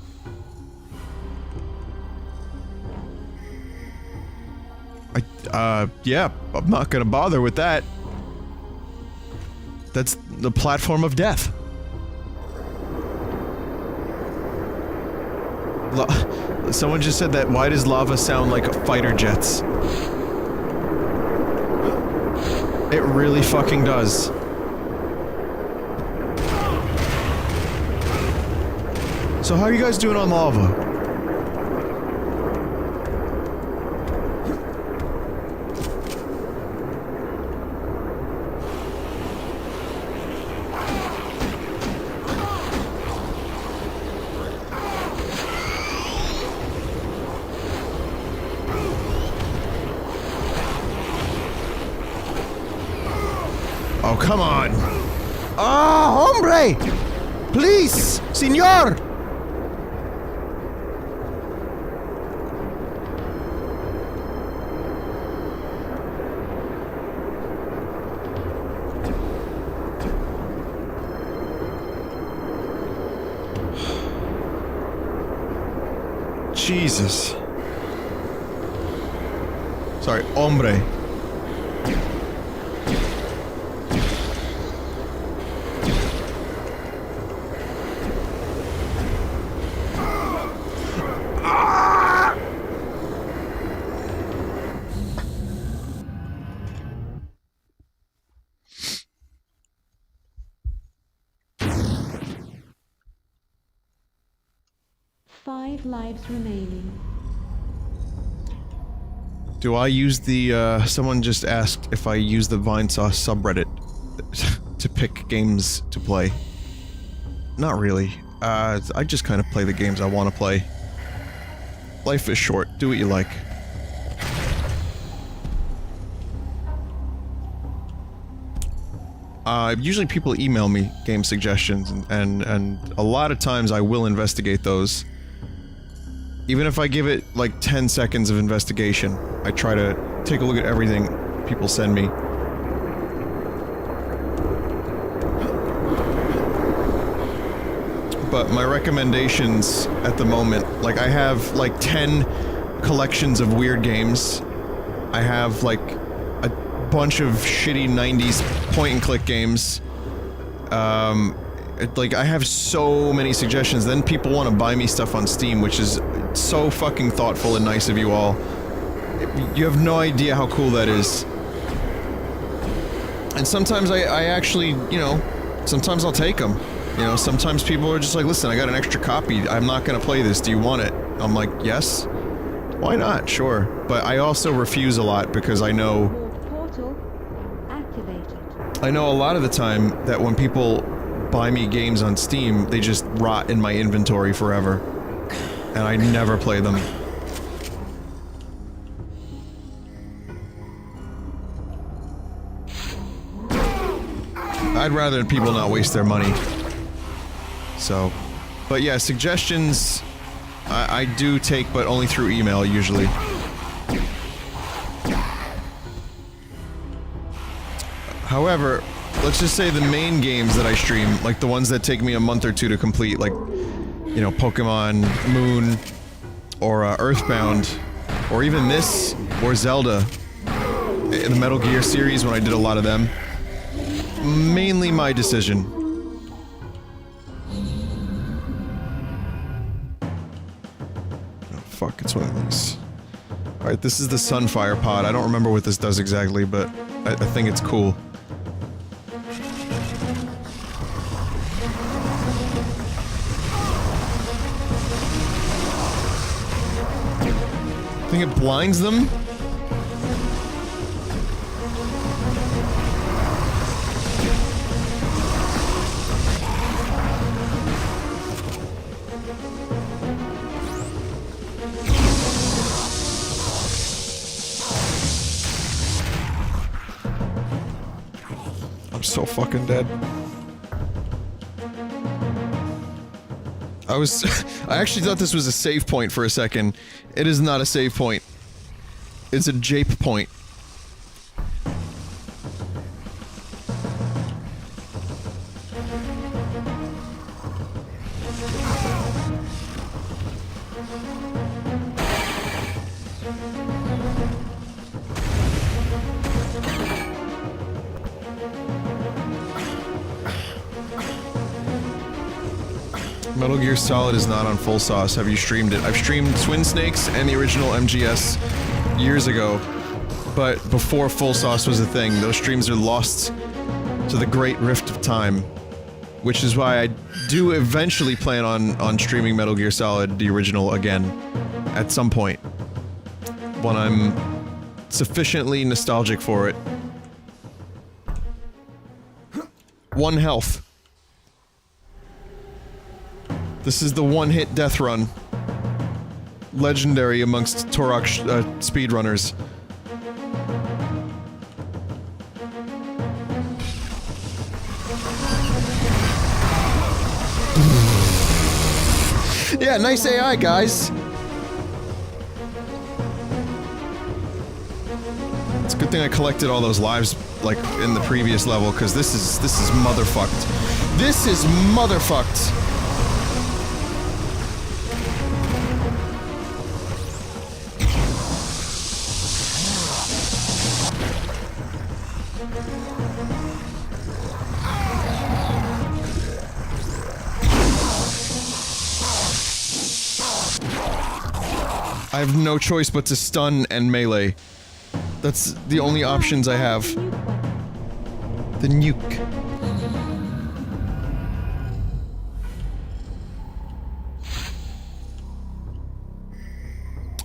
Yeah, I'm not gonna bother with that. That's the platform of death. Someone just said that, why does lava sound like fighter jets? It really fucking does. So how are you guys doing on lava? Oh, come on! Ah, hombre! Please, señor! Jesus. Sorry, hombre. 5 lives remaining. Do I use the, someone just asked if I use the Vinesauce subreddit to pick games to play. Not really. I just kind of play the games I want to play. Life is short. Do what you like. Usually people email me game suggestions, and a lot of times I will investigate those. Even if I give it, like, 10 seconds of investigation, I try to take a look at everything people send me. But my recommendations at the moment, like, I have, like, 10 collections of weird games. I have, like, a bunch of shitty 90s point-and-click games. Like, I have so many suggestions. Then people want to buy me stuff on Steam, which is so fucking thoughtful and nice of you all. You have no idea how cool that is. And sometimes I actually, you know, sometimes I'll take them. You know, sometimes people are just like, listen, I got an extra copy, I'm not gonna play this, do you want it? I'm like, yes? Why not? Sure. But I also refuse a lot because I know... Portal activated. I know a lot of the time that when people buy me games on Steam, they just rot in my inventory forever. And I never play them. I'd rather people not waste their money. So, but yeah, suggestions I do take, but only through email, usually. However, let's just say the main games that I stream, like the ones that take me a month or two to complete, like, you know, Pokemon, Moon, or Earthbound, or even this, or Zelda, in the Metal Gear series when I did a lot of them. Mainly my decision. Oh, fuck, it's one of these. Alright, this is the Sunfire pod. I don't remember what this does exactly, but I think it's cool. I think it blinds them? I'm so fucking dead. I actually thought this was a save point for a second. It is not a save point. It's a jape point. Metal Gear Solid is not on Full Sauce. Have you streamed it? I've streamed Twin Snakes and the original MGS years ago, but before Full Sauce was a thing. Those streams are lost to the great rift of time, which is why I do eventually plan on streaming Metal Gear Solid, the original, again, at some point, when I'm sufficiently nostalgic for it. 1 health. This is the one-hit death run. Legendary amongst Turok speedrunners. Yeah, nice AI, guys. It's a good thing I collected all those lives, like, in the previous level, because this is motherfucked. This is motherfucked. I have no choice but to stun and melee. That's the only options I have. The nuke.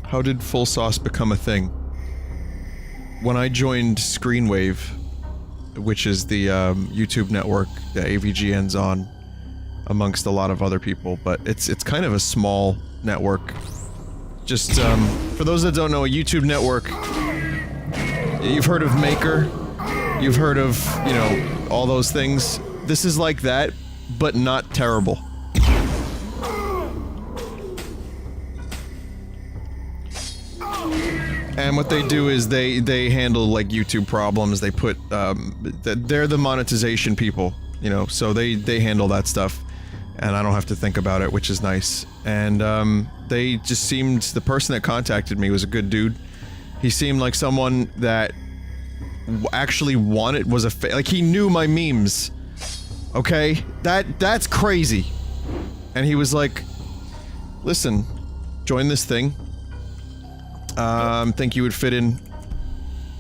How did full sauce become a thing? When I joined Screenwave, which is the YouTube network that AVGN's on, amongst a lot of other people, but it's kind of a small network. Just, for those that don't know, a YouTube network, you've heard of Maker, you've heard of, you know, all those things. This is like that, but not terrible. And what they do is they handle, like, YouTube problems. They put, they're the monetization people, you know, so they handle that stuff. And I don't have to think about it, which is nice. And, they just seemed... The person that contacted me was a good dude. He seemed like someone that actually wanted... was a like, he knew my memes. Okay? That's crazy. And he was like, listen, join this thing. Think you would fit in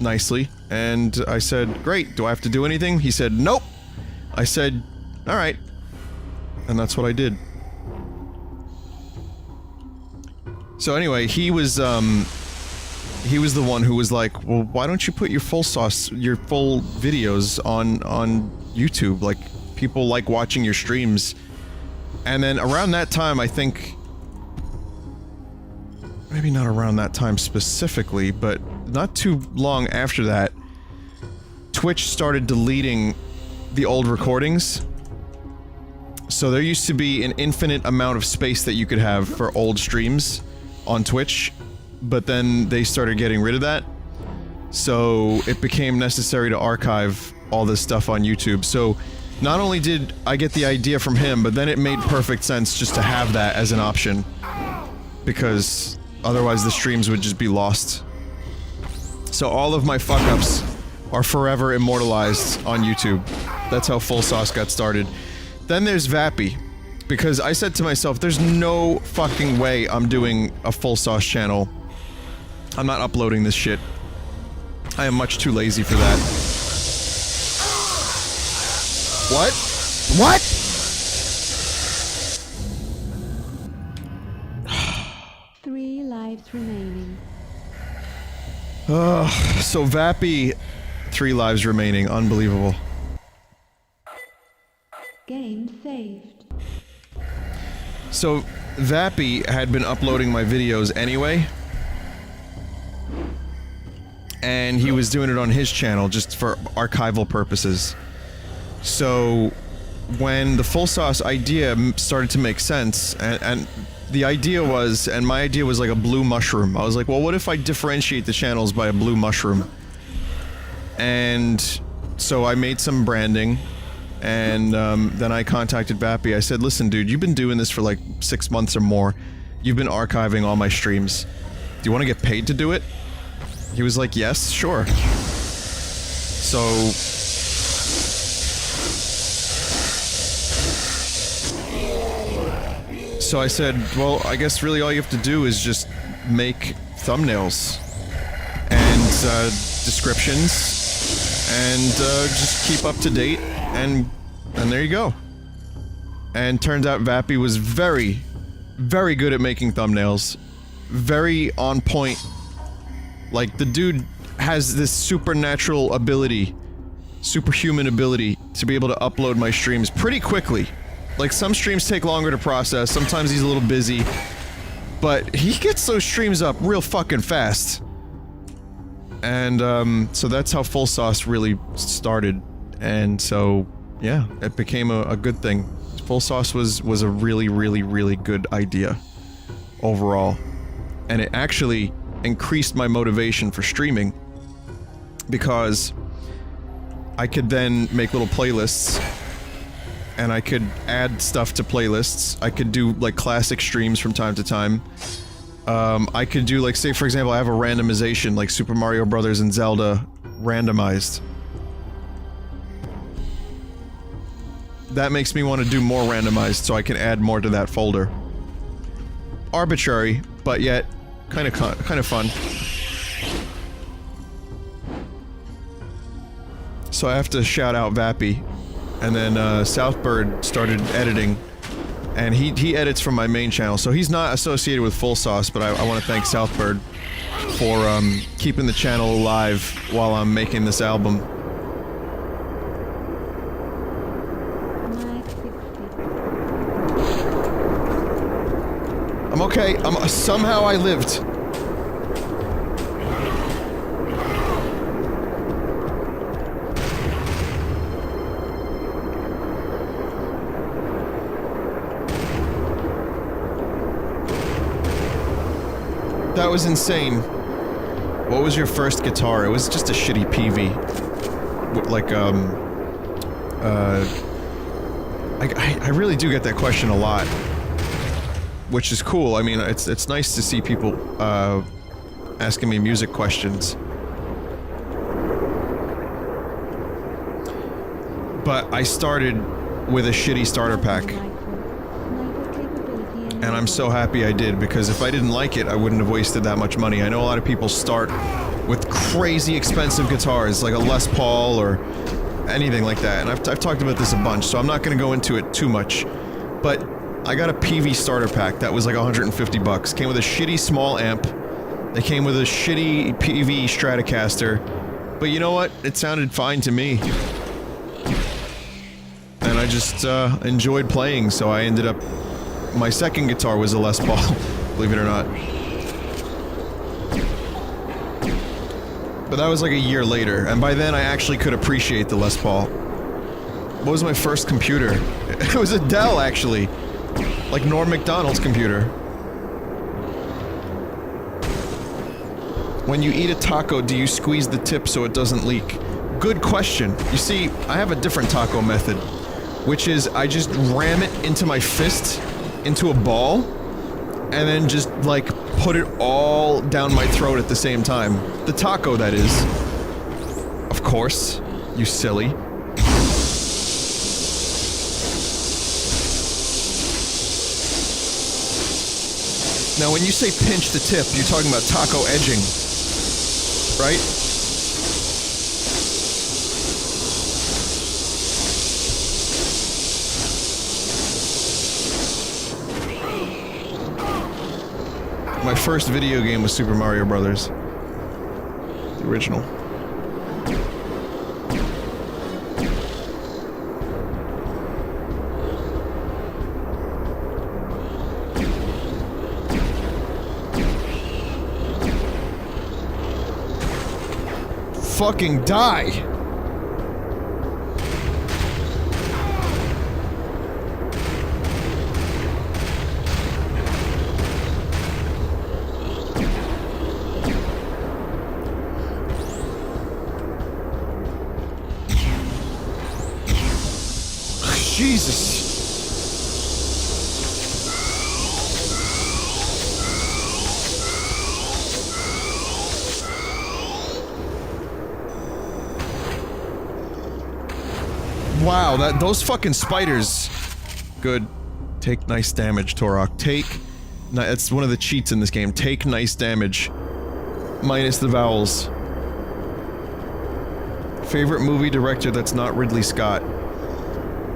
nicely. And I said, great, do I have to do anything? He said, nope. I said, alright. And that's what I did. So anyway, he was the one who was like, well, why don't you put your full sauce, your full videos on YouTube? Like, people like watching your streams. And then around that time, I think... Maybe not around that time specifically, but not too long after that, Twitch started deleting the old recordings. So there used to be an infinite amount of space that you could have for old streams on Twitch, but then they started getting rid of that. So it became necessary to archive all this stuff on YouTube. So not only did I get the idea from him, but then it made perfect sense just to have that as an option. Because otherwise the streams would just be lost. So all of my fuck-ups are forever immortalized on YouTube. That's how Full Sauce got started. Then there's Vappy, because I said to myself, there's no fucking way I'm doing a Full Sauce channel. I'm not uploading this shit. I am much too lazy for that. What? What? Three lives remaining. So Vappy, 3 lives remaining, unbelievable. Game saved. So, Vappy had been uploading my videos anyway. And he was doing it on his channel just for archival purposes. So, when the Full Sauce idea started to make sense, and the idea was, and my idea was like a blue mushroom. I was like, well, what if I differentiate the channels by a blue mushroom? And so I made some branding. And, then I contacted Vappy. I said, listen, dude, you've been doing this for like 6 months or more. You've been archiving all my streams. Do you want to get paid to do it? He was like, yes, sure. So I said, well, I guess really all you have to do is just make thumbnails. And, descriptions. And, just keep up to date. And there you go. And turns out Vappy was very, very good at making thumbnails. Very on point. Like, the dude has this supernatural ability, superhuman ability, to be able to upload my streams pretty quickly. Like, some streams take longer to process, sometimes he's a little busy, but he gets those streams up real fucking fast. And, so that's how Full Sauce really started. And so, yeah, it became a good thing. Full Sauce was a really, really, really good idea. Overall. And it actually increased my motivation for streaming. Because I could then make little playlists. And I could add stuff to playlists. I could do, like, classic streams from time to time. I could do, like, say for example, I have a randomization, like Super Mario Brothers and Zelda randomized. That makes me want to do more randomized so I can add more to that folder. Arbitrary, but yet kind of fun. So I have to shout out Vappy. And then Southbird started editing. and he edits from my main channel, so he's not associated with Full Sauce, but I want to thank Southbird for keeping the channel alive while I'm making this album. I'm okay. Somehow I lived. That was insane. What was your first guitar? It was just a shitty PV. Like, I really do get that question a lot. Which is cool. I mean, it's nice to see people, asking me music questions. But I started with a shitty starter pack. And I'm so happy I did, because if I didn't like it, I wouldn't have wasted that much money. I know a lot of people start with crazy expensive guitars, like a Les Paul or anything like that, and I've talked about this a bunch, so I'm not gonna go into it too much. But I got a PV starter pack that was like 150 bucks. Came with a shitty small amp. It came with a shitty PV Stratocaster. But you know what? It sounded fine to me. And I just, enjoyed playing, so I ended up... My second guitar was a Les Paul, believe it or not. But that was like a year later, and by then I actually could appreciate the Les Paul. What was my first computer? It was a Dell, actually. Like Norm Macdonald's computer. When you eat a taco, do you squeeze the tip so it doesn't leak? Good question. You see, I have a different taco method, which is I just ram it into my fist, into a ball, and then just, like, put it all down my throat at the same time. The taco, that is. Of course. You silly. Now, when you say pinch the tip, you're talking about taco edging, right? My first video game was Super Mario Brothers. The original. Fucking die! Jesus! Wow, those fucking spiders. Good. Take nice damage, Turok. That's one of the cheats in this game. Take nice damage. Minus the vowels. Favorite movie director that's not Ridley Scott?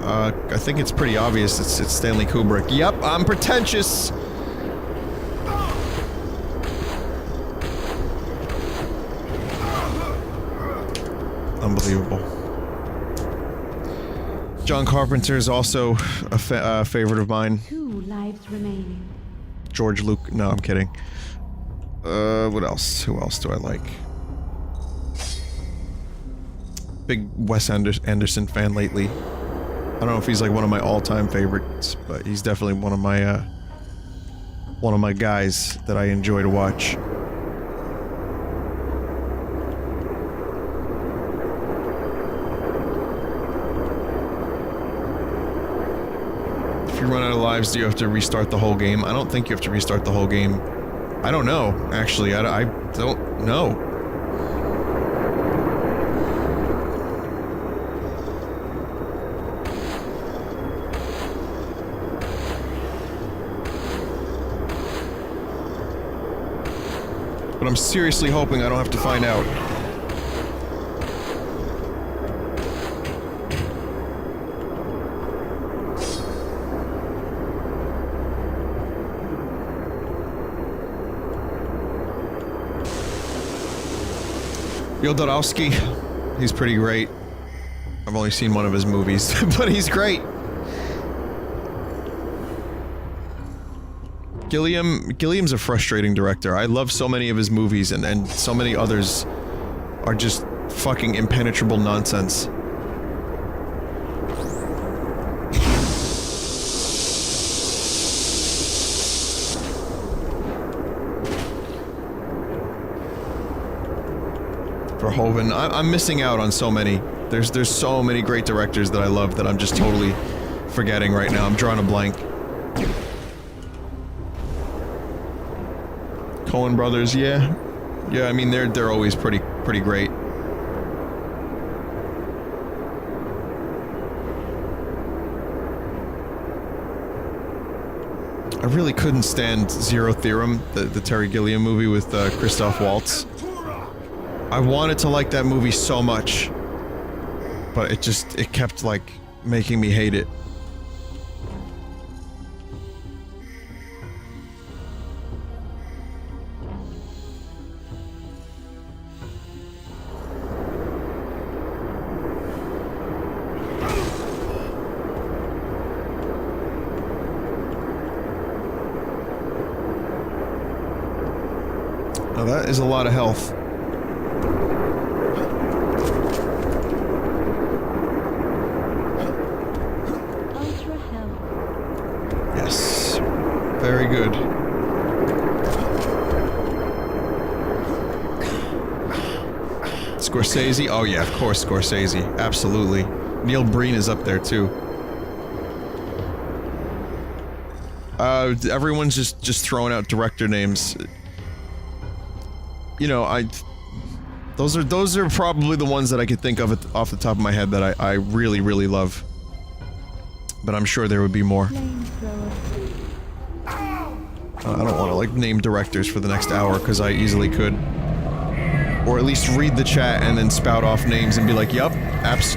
I think it's pretty obvious. It's Stanley Kubrick. Yep, I'm pretentious! Unbelievable. John Carpenter is also a favorite of mine. 2 lives remaining. George Luke. No, I'm kidding. What else? Who else do I like? Big Wes Anderson fan lately. I don't know if he's like one of my all-time favorites, but he's definitely one of my guys that I enjoy to watch. If you run out of lives, do you have to restart the whole game? I don't think you have to restart the whole game. I don't know, actually. I don't know. But I'm seriously hoping I don't have to find out. Jodorowsky, he's pretty great. I've only seen one of his movies, but he's great. Gilliam's a frustrating director. I love so many of his movies, and so many others are just fucking impenetrable nonsense. Verhoeven. I'm missing out on so many. There's so many great directors that I love that I'm just totally forgetting right now. I'm drawing a blank. Coen Brothers, yeah. Yeah, I mean they're always pretty great. I really couldn't stand Zero Theorem, the Terry Gilliam movie with Christoph Waltz. I wanted to like that movie so much, but it kept, like, making me hate it. Now that is a lot of health. Yes. Very good. Scorsese? Oh yeah, of course Scorsese. Absolutely. Neil Breen is up there too. Everyone's just throwing out director names. You know, those are probably the ones that I could think of off the top of my head that I really, really love. But I'm sure there would be more. I don't want to, like, name directors for the next hour, because I easily could. Or at least read the chat and then spout off names and be like, yup,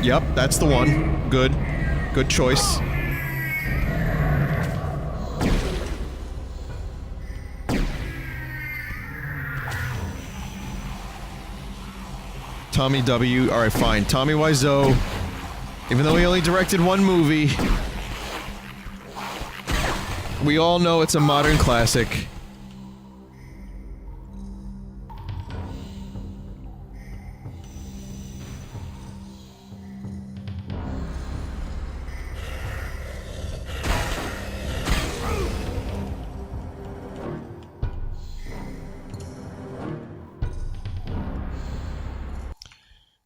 yup, that's the one. Good. Good choice. Tommy W. Alright, fine. Tommy Wiseau. Even though he only directed one movie, we all know it's a modern classic.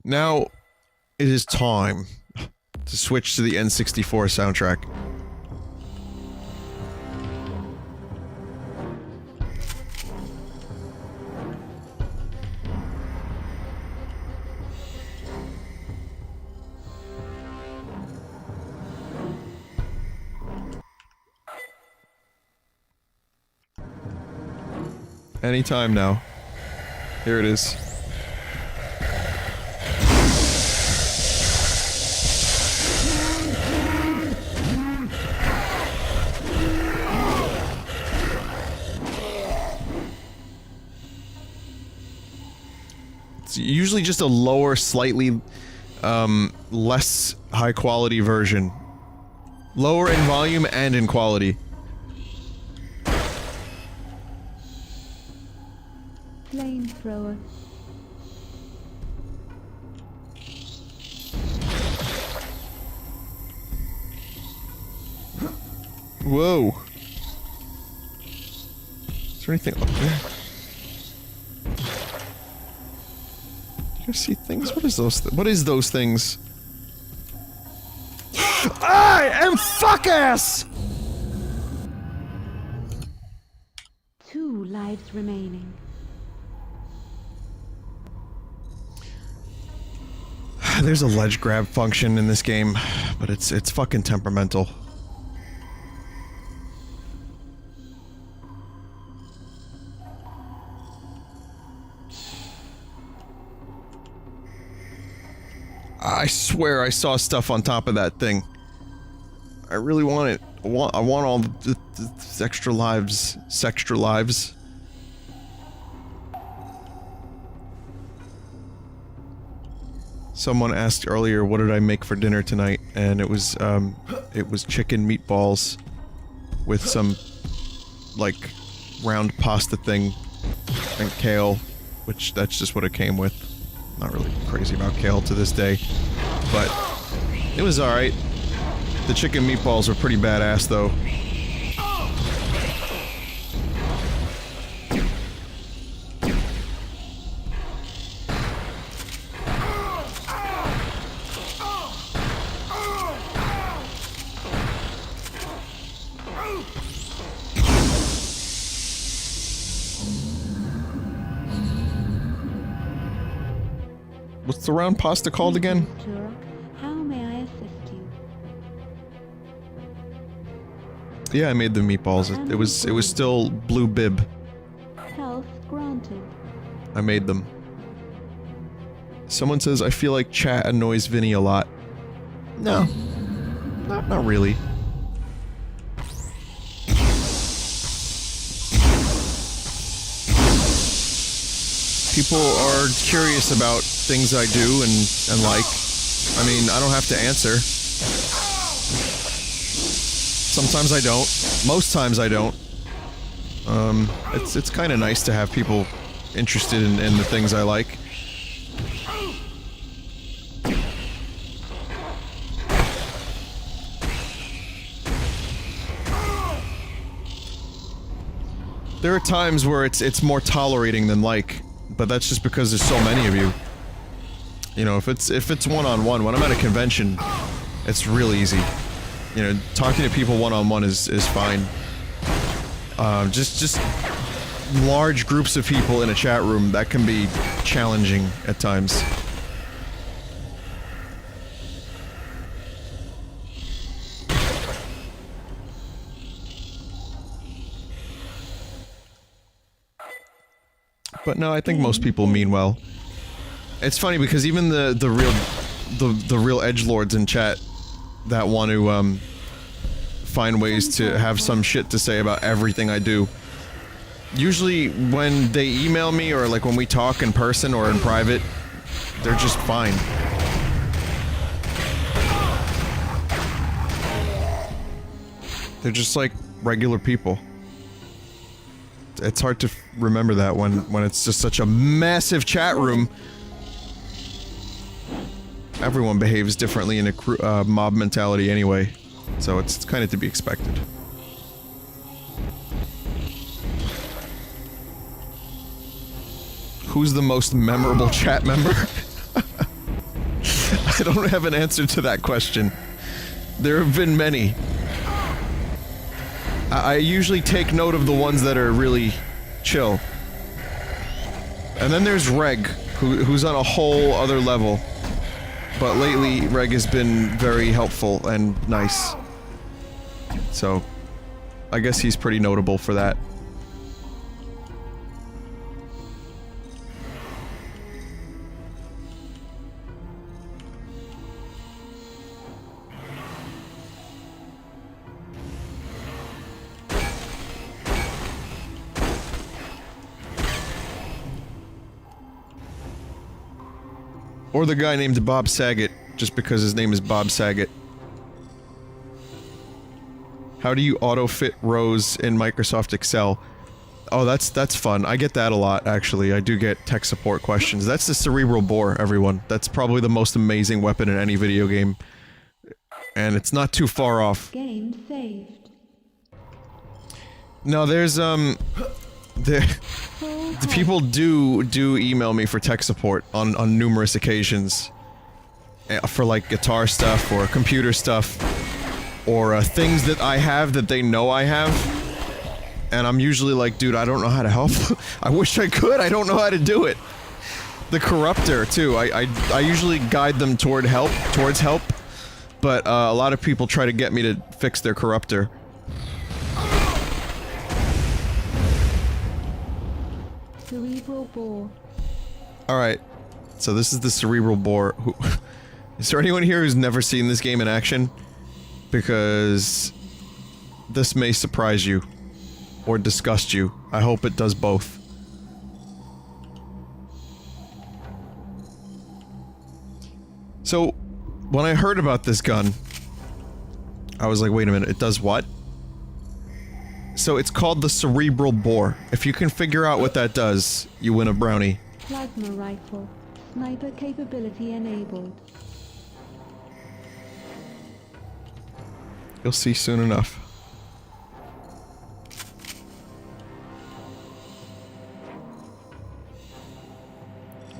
Now, it is time to switch to the N64 soundtrack. Anytime now. Here it is. It's usually just a lower, slightly, less high-quality version. Lower in volume and in quality. Flamethrower. Whoa. Is there anything up there? Do you see things? What is those? What is those things? I am fuck-ass! 2 lives remaining. There's a ledge grab function in this game, but it's fucking temperamental. I swear I saw stuff on top of that thing. I really want it. I want all the extra lives. Sextra lives. Someone asked earlier, what did I make for dinner tonight? And it was chicken meatballs with some, like, round pasta thing and kale, which that's just what it came with. Not really crazy about kale to this day, but it was alright. The chicken meatballs were pretty badass, though. What's the round pasta called again? Turok, how may I assist you? Yeah, I made the meatballs. It was still blue bib. Health granted. I made them. Someone says I feel like chat annoys Vinny a lot. No. Not really. People are curious about things I do and like. I mean, I don't have to answer. Sometimes I don't. Most times I don't. It's kind of nice to have people interested in the things I like. There are times where it's more tolerating than like, but that's just because there's so many of you. You know, if it's one-on-one, when I'm at a convention, it's real easy. You know, talking to people one-on-one is fine. Just large groups of people in a chat room, that can be challenging at times. But no, I think most people mean well. It's funny because even the real edgelords in chat that want to find ways to have some shit to say about everything I do. Usually when they email me or like when we talk in person or in private, they're just fine. They're just like regular people. It's hard to remember that when it's just such a massive chat room. Everyone behaves differently in a mob mentality anyway, so it's kind of to be expected. Who's the most memorable chat member? I don't have an answer to that question. There have been many. I usually take note of the ones that are really chill. And then there's Reg, who's on a whole other level. But lately, Reg has been very helpful and nice. So, I guess he's pretty notable for that. Or the guy named Bob Saget, just because his name is Bob Saget. How do you auto-fit rows in Microsoft Excel? Oh, that's fun. I get that a lot, actually. I do get tech support questions. That's the cerebral bore, everyone. That's probably the most amazing weapon in any video game. And it's not too far off. Game saved. No, there's, the people do email me for tech support on numerous occasions. For like guitar stuff or computer stuff. Or things that I have that they know I have. And I'm usually like, dude, I don't know how to help. I wish I could, I don't know how to do it. The corruptor, too. I usually guide them towards help. But a lot of people try to get me to fix their corruptor. Cerebral bore. Alright, so this is the cerebral bore. Is there anyone here who's never seen this game in action? Because this may surprise you. Or disgust you. I hope it does both. So, when I heard about this gun, I was like, wait a minute, it does what? So it's called the cerebral bore. If you can figure out what that does, you win a brownie. Plasma rifle. Sniper capability enabled. You'll see soon enough.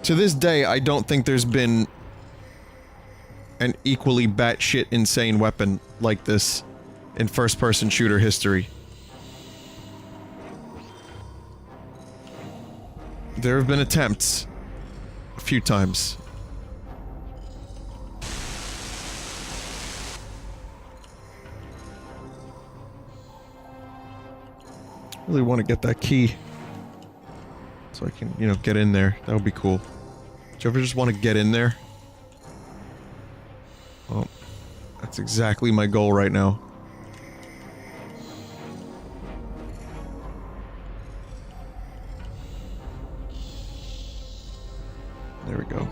To this day, I don't think there's been an equally batshit insane weapon like this in first-person shooter history. There have been attempts a few times. Really want to get that key so I can, you know, get in there. That would be cool. Do you ever just want to get in there? Well, that's exactly my goal right now. There we go.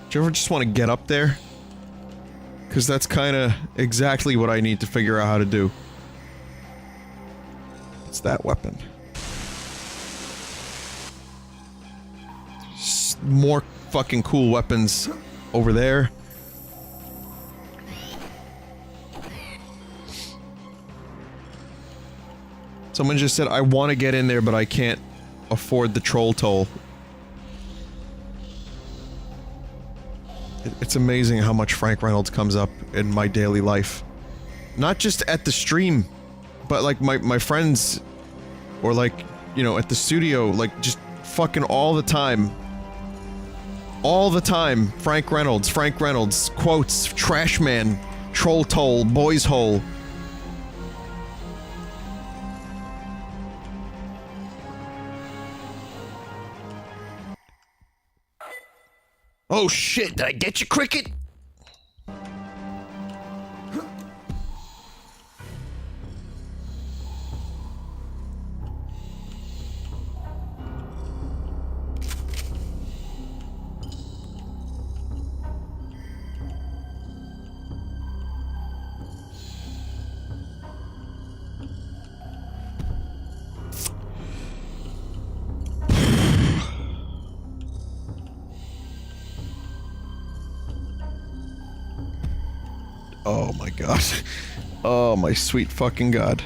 Do you ever just want to get up there? Because that's kind of exactly what I need to figure out how to do. It's that weapon. More fucking cool weapons over there. Someone just said, I want to get in there, but I can't afford the troll toll. It's amazing how much Frank Reynolds comes up in my daily life. Not just at the stream, but like my friends, or like, you know, at the studio, like just fucking all the time. All the time, Frank Reynolds, quotes, trash man, troll toll, boys hole. Oh shit, did I get you, Cricket? Oh my god. Oh my sweet fucking god.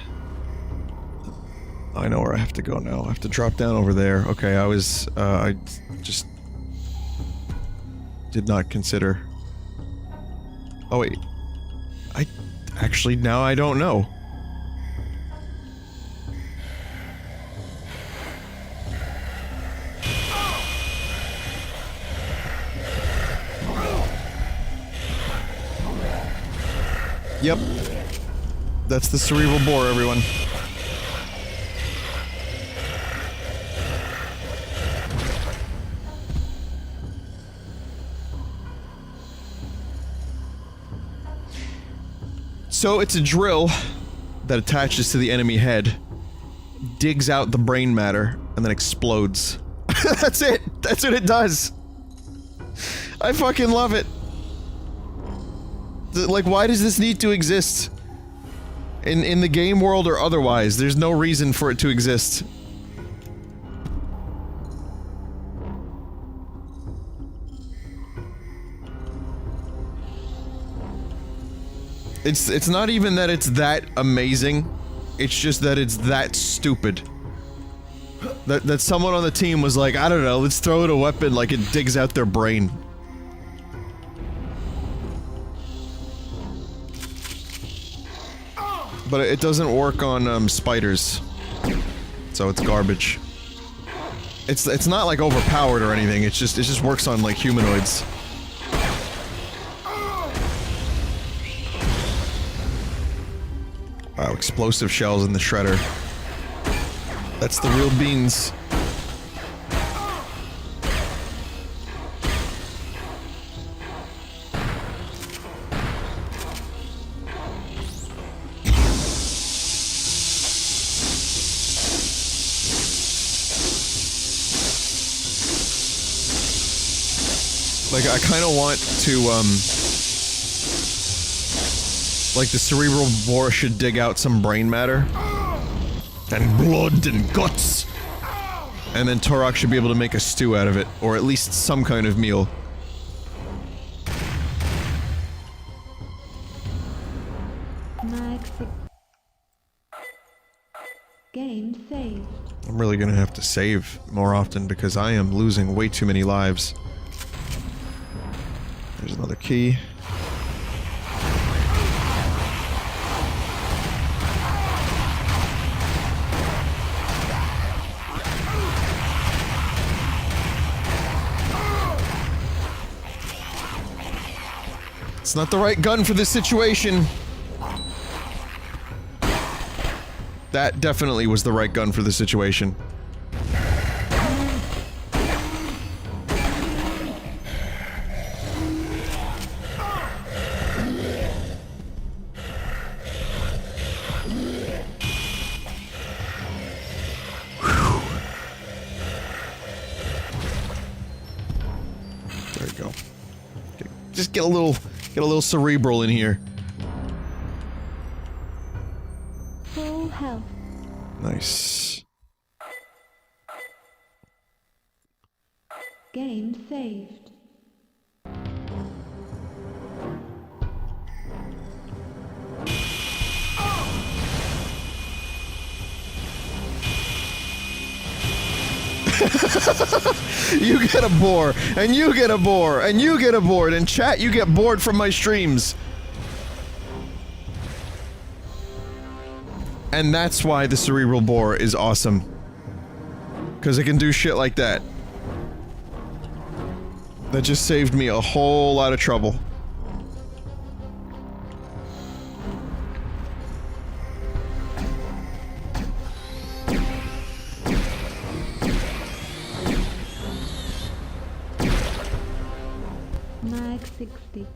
I know where I have to go now. I have to drop down over there. Okay, I just did not consider. Oh wait. Actually, now I don't know. Yep. That's the cerebral bore, everyone. So it's a drill that attaches to the enemy head, digs out the brain matter, and then explodes. That's it! That's what it does! I fucking love it! Like, why does this need to exist? In the game world or otherwise, there's no reason for it to exist. It's not even that it's that amazing, it's just that it's that stupid. That someone on the team was like, I don't know, let's throw it a weapon like it digs out their brain. But it doesn't work on, spiders. So it's garbage. It's not like overpowered or anything, it just works on like humanoids. Wow, explosive shells in the shredder. That's the real beans. Like, I kind of want to, like, the cerebral boar should dig out some brain matter. And blood and guts! And then Turok should be able to make a stew out of it, or at least some kind of meal. Game saved. I'm really gonna have to save more often because I am losing way too many lives. There's another key. It's not the right gun for this situation. That definitely was the right gun for the situation. There you go. Just get a little cerebral in here. Full health. Nice. Game saved. You get a boar, and you get a boar, and you get a board, and chat, you get bored from my streams. And that's why the cerebral boar is awesome. Because it can do shit like that. That just saved me a whole lot of trouble. Mag 60.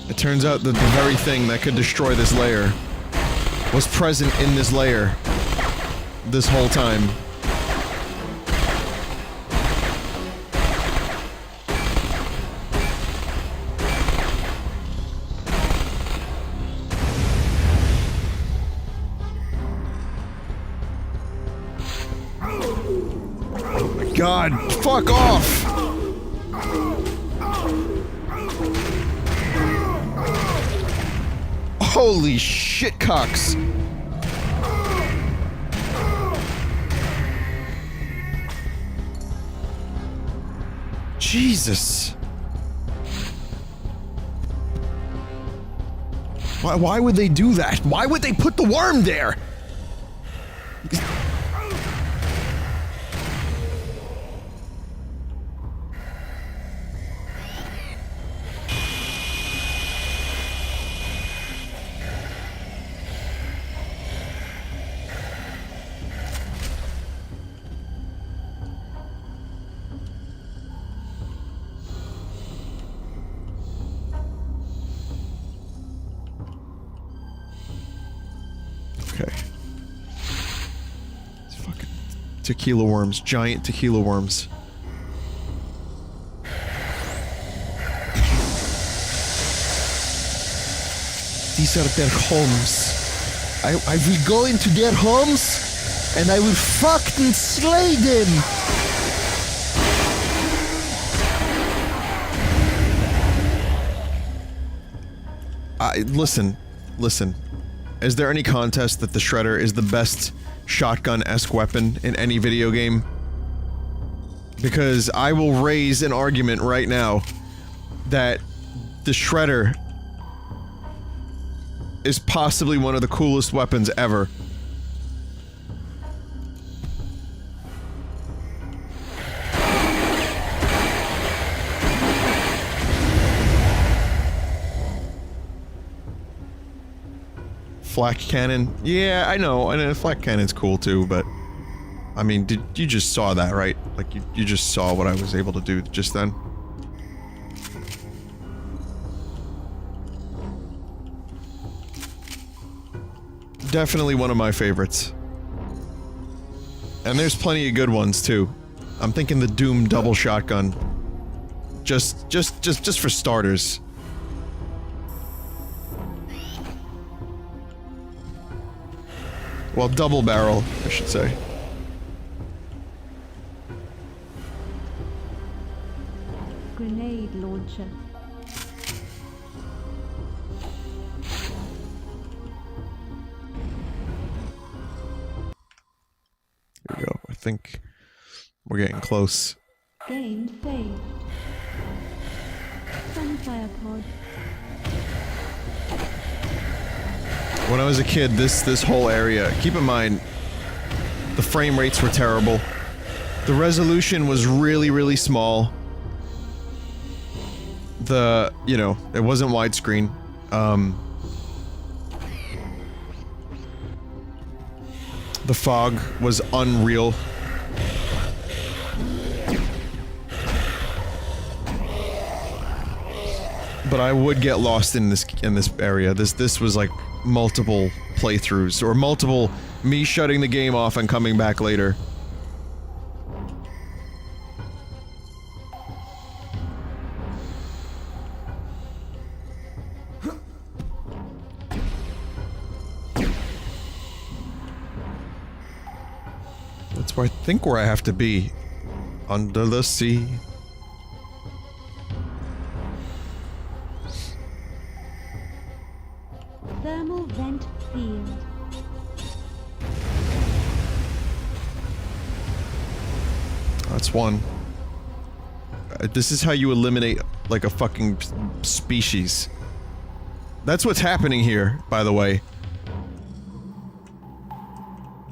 It turns out that the very thing that could destroy this layer was present in this layer this whole time. Oh my God, fuck off! Holy shit cocks! Jesus! Why would they do that? Why would they put the worm there? Okay. It's fucking tequila worms, giant tequila worms. These are their homes. I will go into their homes and I will fucking slay them. Listen. Is there any contest that the Shredder is the best shotgun-esque weapon in any video game? Because I will raise an argument right now that the Shredder is possibly one of the coolest weapons ever. Flak cannon. Yeah, I know flak cannon's cool too, but I mean, you just saw that, right? Like, you just saw what I was able to do just then. Definitely one of my favorites. And there's plenty of good ones, too. I'm thinking the Doom double shotgun. Just for starters. Well, double barrel, I should say. Grenade launcher. There we go. I think we're getting close. Gained faith. Sunfire pod. When I was a kid, this whole area, keep in mind, the frame rates were terrible. The resolution was really, really small. You know, it wasn't widescreen. The fog was unreal. But I would get lost in this area. This was like multiple playthroughs, or multiple me shutting the game off and coming back later. That's where I think where I have to be. Under the sea. Thermal vent field. That's one. This is how you eliminate, like, a fucking species. That's what's happening here, by the way.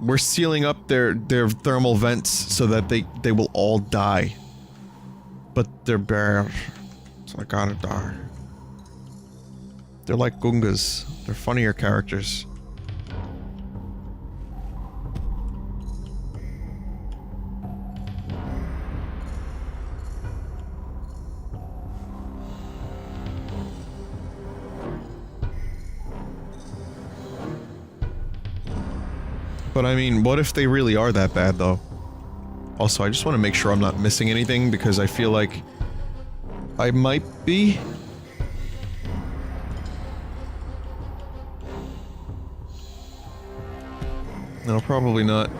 We're sealing up their thermal vents so that they will all die. But they're bare, so I gotta die. They're like Gungas. They're funnier characters. But I mean, what if they really are that bad, though? Also, I just want to make sure I'm not missing anything, because I feel like I might be. No, probably not.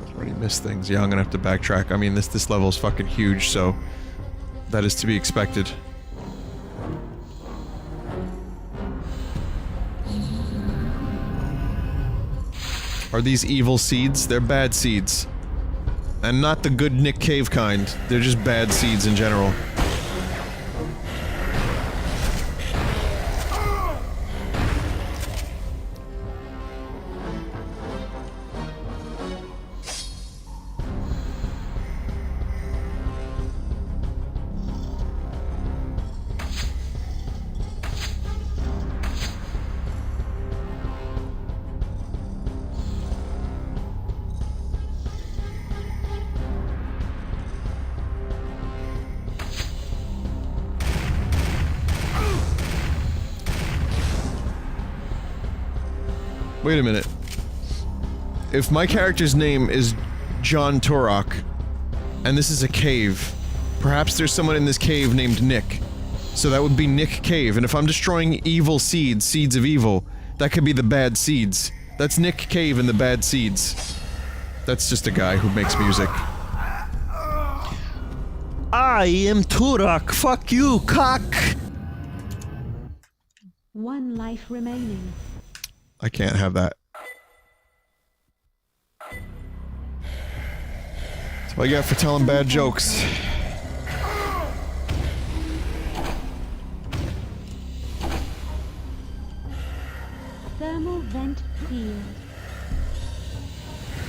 I've already missed things. Yeah, I'm gonna have to backtrack. I mean, this level is fucking huge, so that is to be expected. Are these evil seeds? They're bad seeds. And not the good Nick Cave kind. They're just bad seeds in general. Wait a minute. If my character's name is John Turok, and this is a cave, perhaps there's someone in this cave named Nick. So that would be Nick Cave, and if I'm destroying evil seeds, seeds of evil, that could be the bad seeds. That's Nick Cave and the bad seeds. That's just a guy who makes music. I am Turok, fuck you, cock! One life remaining. I can't have that. That's what I got for telling bad jokes. Thermal vent field.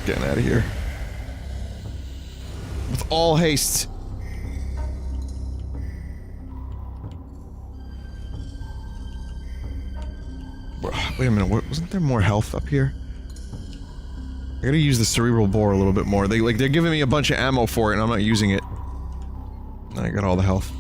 Getting out of here. With all haste. Wait a minute, wasn't there more health up here? I gotta use the cerebral bore a little bit more. They're giving me a bunch of ammo for it and I'm not using it. And I got all the health.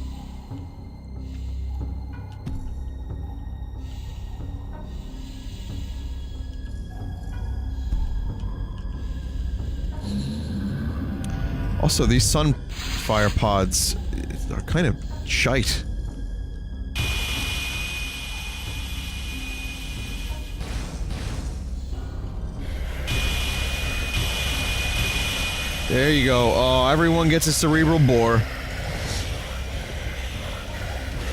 Also, these sunfire pods are kind of shite. There you go. Oh, everyone gets a cerebral bore.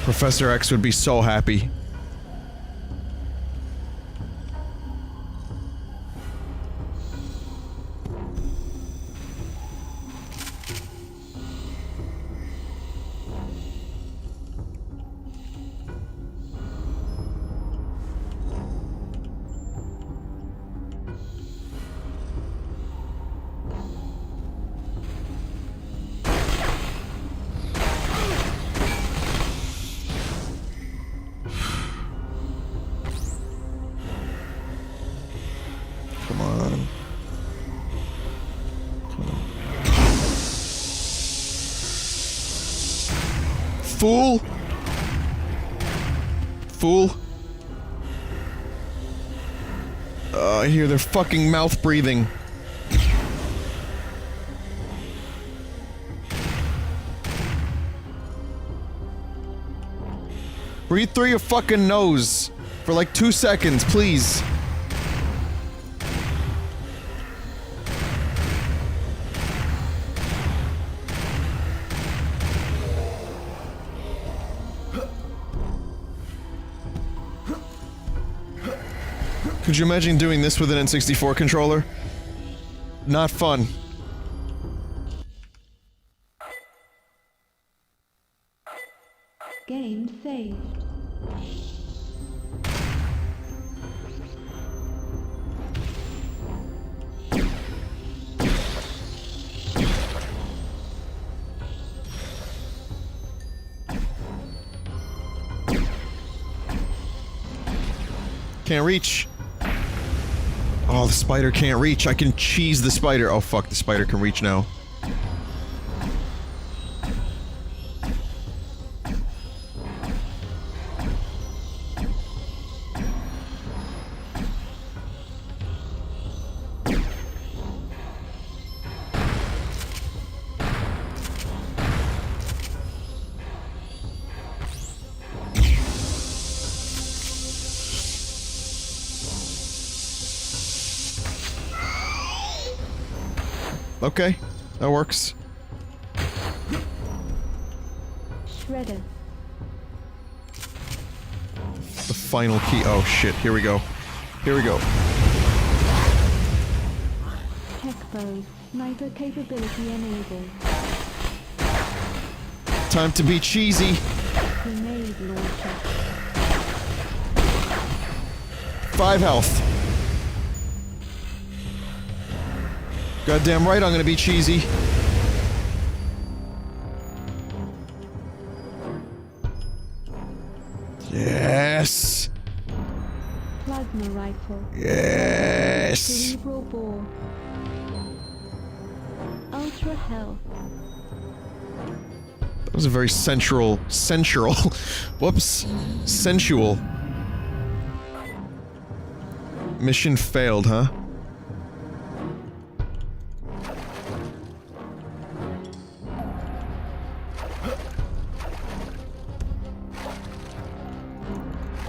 Professor X would be so happy. Come on. Fool! Fool! I hear their fucking mouth breathing. Breathe through your fucking nose for like 2 seconds, please. Could you imagine doing this with an N64 controller? Not fun. Game saved. Can't reach. Oh, the spider can't reach. I can cheese the spider. Oh fuck, the spider can reach now. Okay, that works. Shredder. The final key. Oh shit, here we go. Here we go. Tech bow. Sniper capability enabled. Time to be cheesy. Grenade launcher. 5 health. Goddamn right I'm gonna be cheesy. Yes! Plasma rifle. Yes! Cerebral bore. Ultra health. That was a very sensual, whoops, sensual. Mission failed, huh?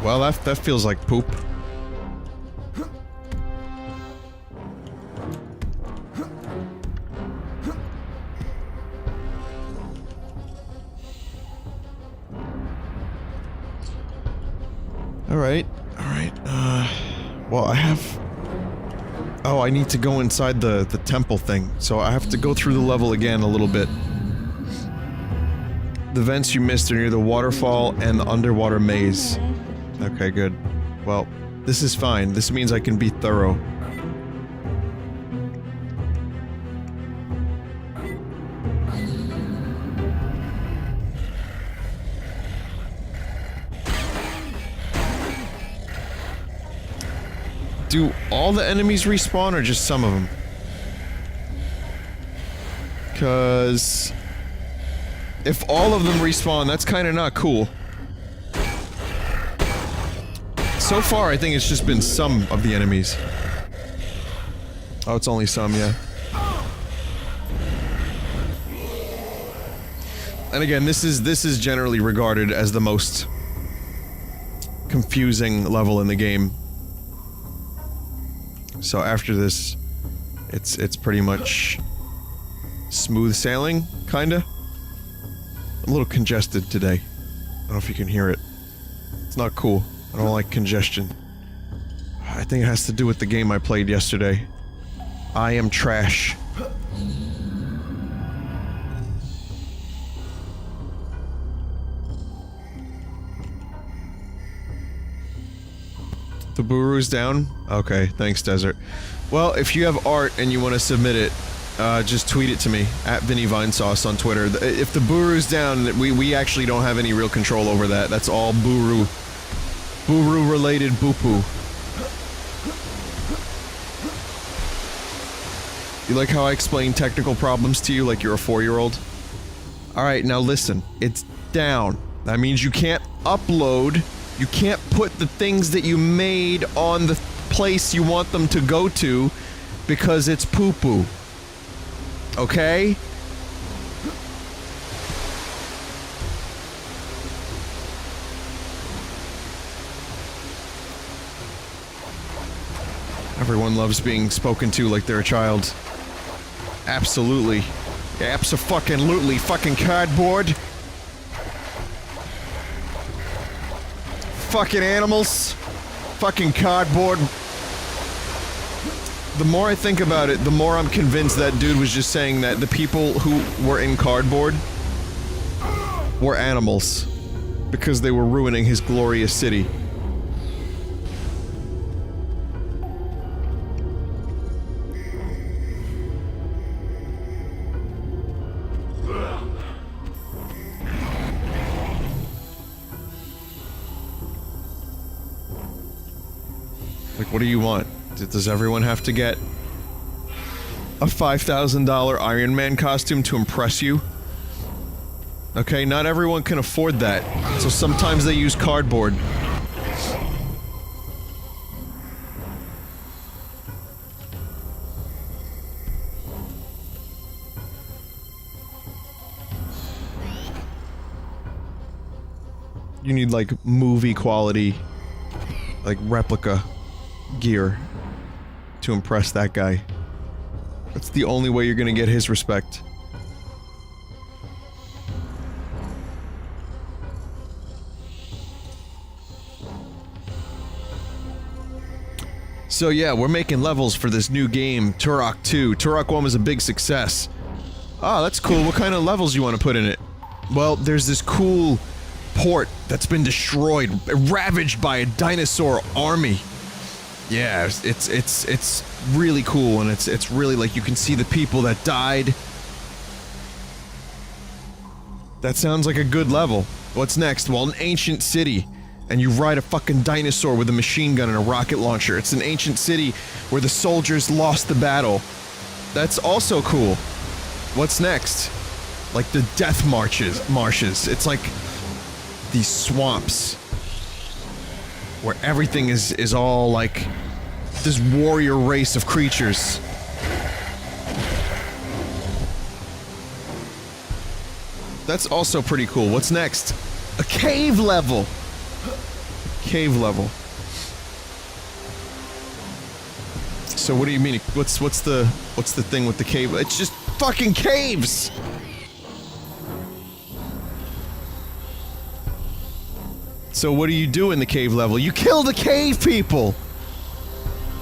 Well, that feels like poop. Alright, well I have... Oh, I need to go inside the temple thing, so I have to go through the level again a little bit. The vents you missed are near the waterfall and the underwater maze. Okay, good. Well, this is fine. This means I can be thorough. Do all the enemies respawn or just some of them? 'Cause if all of them respawn, that's kinda not cool. So far, I think it's just been some of the enemies. Oh, it's only some, yeah. And again, this is generally regarded as the most confusing level in the game. So after this, it's pretty much smooth sailing, kinda. I'm a little congested today. I don't know if you can hear it. It's not cool. I don't like congestion. I think it has to do with the game I played yesterday. I am trash. The Buru's down? Okay, thanks, Desert. Well, if you have art and you want to submit it, just tweet it to me, at Vinny Vinesauce on Twitter. If the Buru's down, we actually don't have any real control over that. That's all Buru. Buru-related boo-poo. You like how I explain technical problems to you like you're a 4-year-old? Alright, now listen. It's down. That means you can't upload. You can't put the things that you made on the place you want them to go to because it's poo-poo. Okay? Everyone loves being spoken to like they're a child. Absolutely. Abso-fucking-lutely. Fucking cardboard. Fucking animals. Fucking cardboard. The more I think about it, the more I'm convinced that dude was just saying that the people who were in cardboard were animals. Because they were ruining his glorious city. Like, what do you want? Does everyone have to get a $5,000 Iron Man costume to impress you? Okay, not everyone can afford that, so sometimes they use cardboard. You need, like, movie quality, like, replica gear to impress that guy. That's the only way you're gonna get his respect. So yeah, we're making levels for this new game, Turok 2. Turok 1 was a big success. Ah, that's cool. What kind of levels you want to put in it? Well, there's this cool port that's been destroyed, ravaged by a dinosaur army. Yeah, it's really cool, and it's really like you can see the people that died. That sounds like a good level. What's next? Well, an ancient city, and you ride a fucking dinosaur with a machine gun and a rocket launcher. It's an ancient city where the soldiers lost the battle. That's also cool. What's next? Like the death marshes. It's like these swamps where everything is all like this warrior race of creatures. That's also pretty cool. What's next? A cave level. Cave level. So what do you mean? What's the thing with the cave? It's just fucking caves. So what do you do in the cave level? You kill the cave people!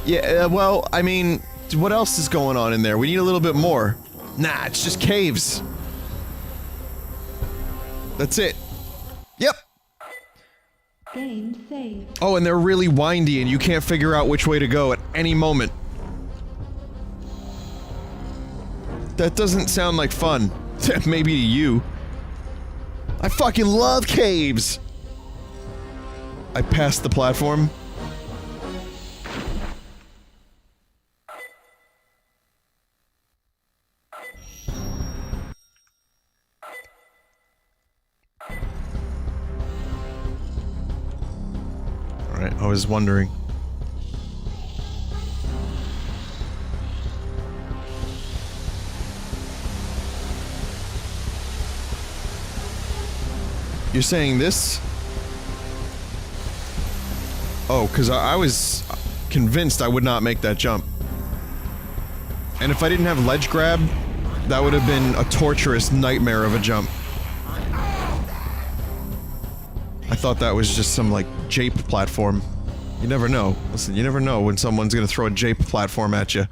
Yeah, well, I mean, what else is going on in there? We need a little bit more. Nah, it's just caves. That's it. Yep. Game saved. Oh, and they're really windy and you can't figure out which way to go at any moment. That doesn't sound like fun. Maybe to you. I fucking love caves! I passed the platform. Alright, I was wondering. You're saying this? Oh, because I was convinced I would not make that jump. And if I didn't have ledge grab, that would have been a torturous nightmare of a jump. I thought that was just some, like, jape platform. You never know. Listen, you never know when someone's gonna throw a jape platform at you.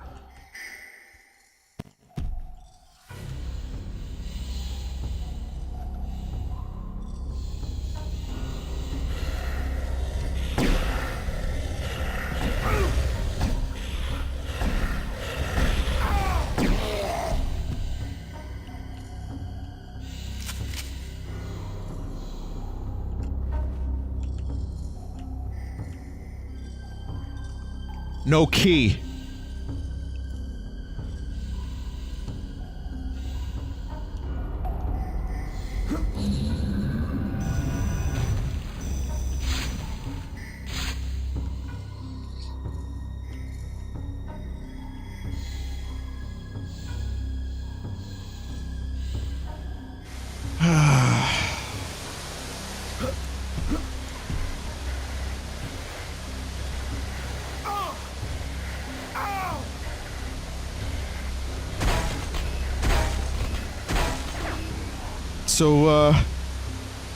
No key.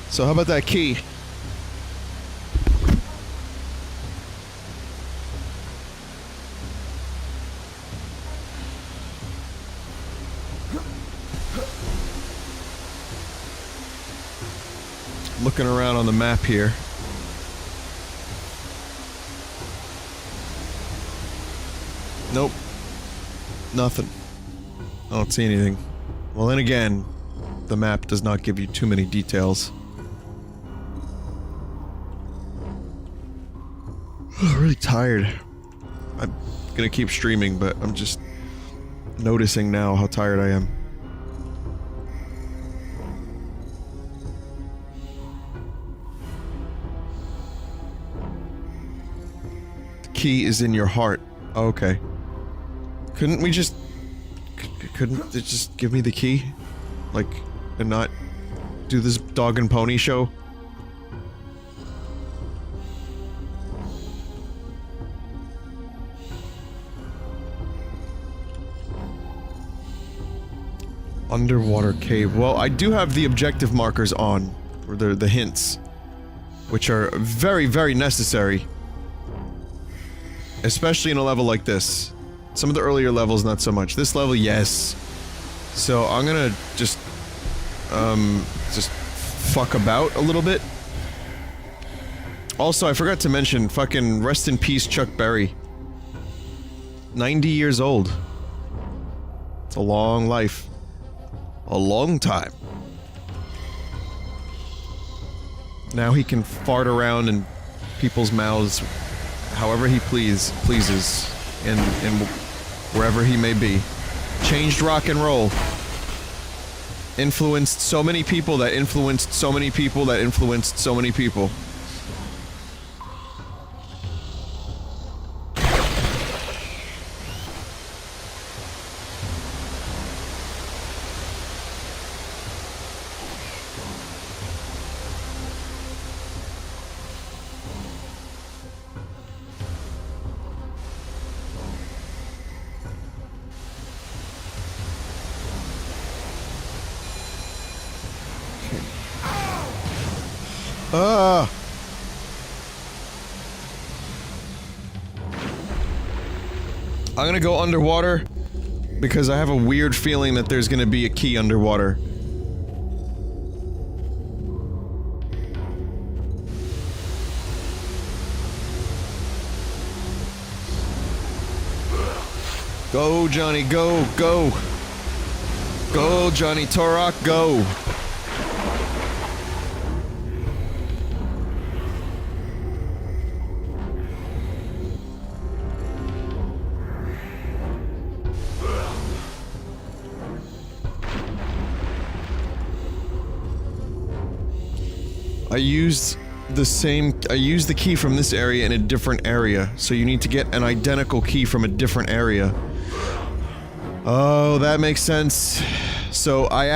So how about that key? Looking around on the map here. Nope. Nothing. I don't see anything. Well, then again, the map does not give you too many details. I'm really tired. I'm gonna keep streaming, but I'm just noticing now how tired I am. The key is in your heart. Oh, okay. Couldn't we just... couldn't it just give me the key? Like, and not do this dog and pony show? Underwater cave. Well, I do have the objective markers on, or the hints, which are very, very necessary. Especially in a level like this. Some of the earlier levels, not so much. This level, yes. So I'm gonna just fuck about a little bit. Also, I forgot to mention, fucking rest in peace, Chuck Berry. 90 years old. It's a long life. A long time. Now he can fart around in people's mouths however he pleases in wherever he may be. Changed rock and roll. Influenced so many people that influenced so many people that influenced so many people. I'm gonna go underwater because I have a weird feeling that there's gonna be a key underwater. Go, Johnny, go, go. Go, Johnny Turok, go. I used the key from this area in a different area, so you need to get an identical key from a different area. Oh, that makes sense. So I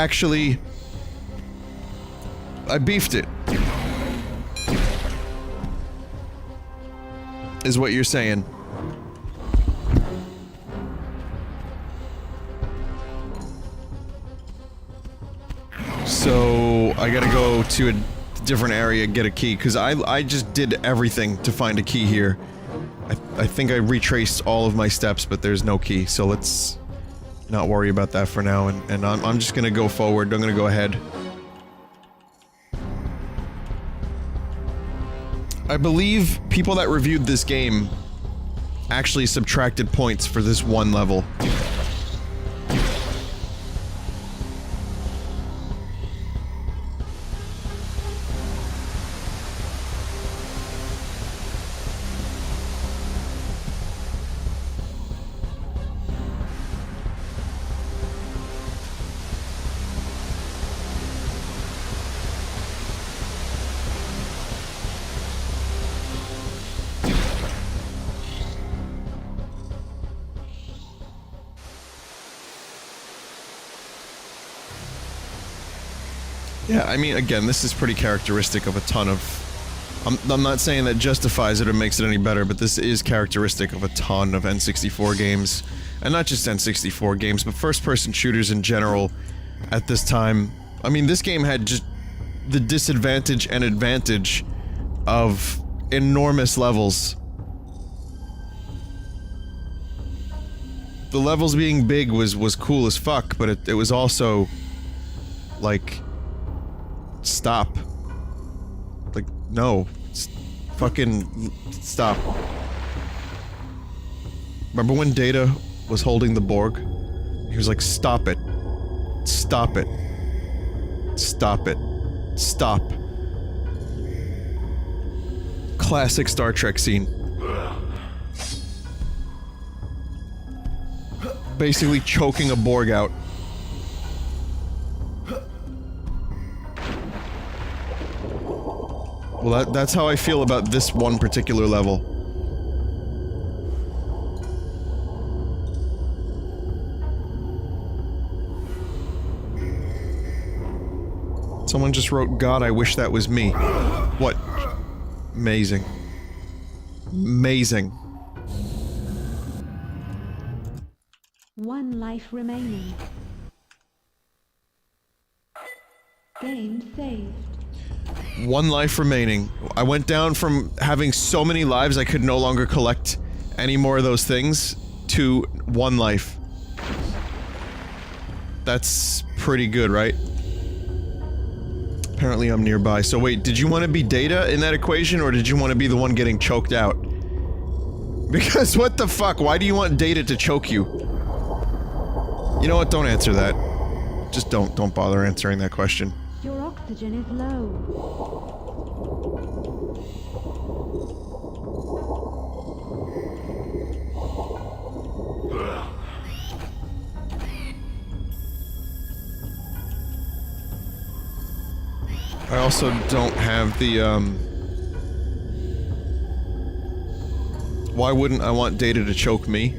beefed it. Is what you're saying. So I gotta go to a different area, get a key, because I just did everything to find a key here. I think I retraced all of my steps, but there's no key, so let's not worry about that for now, and I'm just gonna go forward. I'm gonna go ahead. I believe people that reviewed this game actually subtracted points for this one level. Yeah, I mean, again, this is pretty characteristic of a ton of... I'm not saying that justifies it or makes it any better, but this is characteristic of a ton of N64 games. And not just N64 games, but first-person shooters in general at this time. I mean, this game had just the disadvantage and advantage of enormous levels. The levels being big was cool as fuck, but it was also... like... stop. Like, no. Fucking... stop. Remember when Data was holding the Borg? He was like, stop it. Stop it. Stop it. Stop. Classic Star Trek scene. Basically choking a Borg out. Well, that's how I feel about this one particular level. Someone just wrote, God, I wish that was me. What? Amazing. Amazing. One life remaining. Game saved. One life remaining. I went down from having so many lives I could no longer collect any more of those things to one life. That's pretty good, right? Apparently I'm nearby. So wait, did you want to be Data in that equation, or did you want to be the one getting choked out? Because what the fuck? Why do you want Data to choke you? You know what? Don't answer that. Just don't bother answering that question. Your oxygen is low. I also don't have the, why wouldn't I want Data to choke me?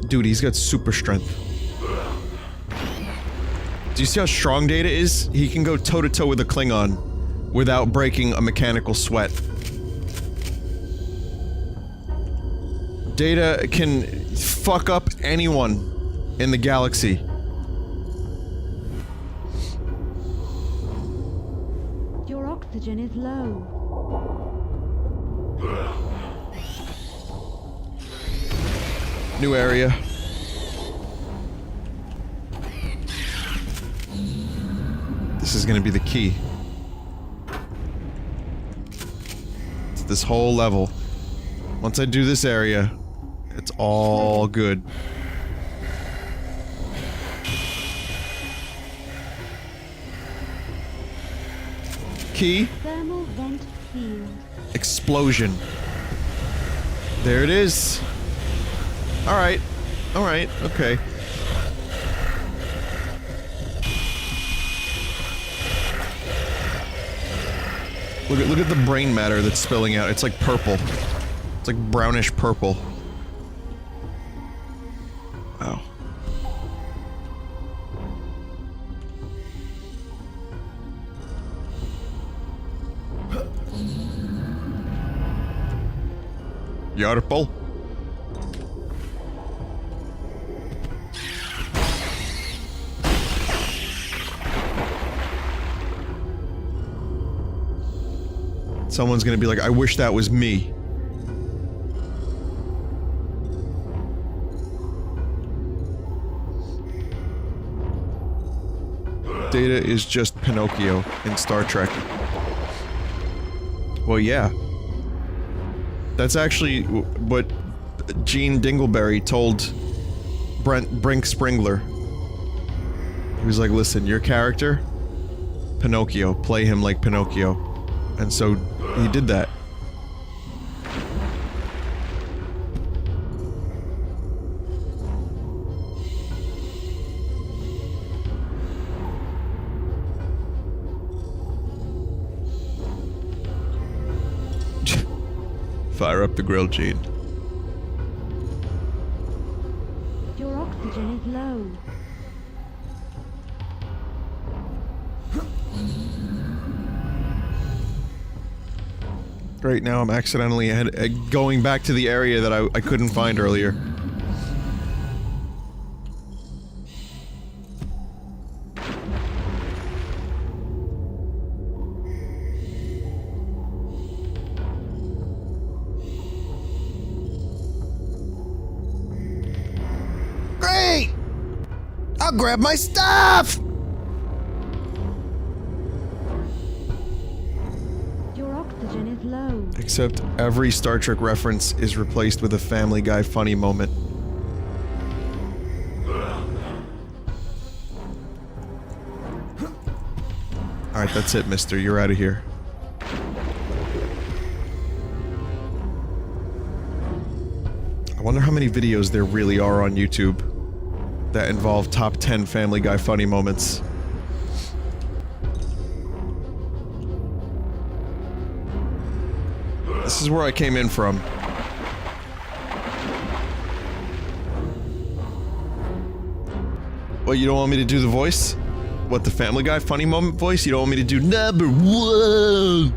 Dude, he's got super strength. Do you see how strong Data is? He can go toe-to-toe with a Klingon without breaking a mechanical sweat. Data can fuck up anyone in the galaxy. Your oxygen is low. New area. This is gonna be the key. It's this whole level. Once I do this area, it's all good. Key. Thermal vent field. Explosion. There it is. Alright. Alright, okay. Look at the brain matter that's spilling out. It's like purple. It's like brownish purple. Wow. Yarple. Someone's gonna be like, I wish that was me. Data is just Pinocchio in Star Trek. Well, yeah. That's actually what Gene Dingleberry told Brink Springler. He was like, listen, your character, Pinocchio, play him like Pinocchio. And so he did that. Fire up the grill, Gene. Your oxygen is low. Right now I'm accidentally going back to the area that I couldn't find earlier. Great! I'll grab my stuff! Your oxygen is low. Except every Star Trek reference is replaced with a Family Guy funny moment. Alright, that's it, mister. You're out of here. I wonder how many videos there really are on YouTube that involve top 10 Family Guy funny moments. This is where I came in from. What, you don't want me to do the voice? What, the Family Guy funny moment voice? You don't want me to do number one?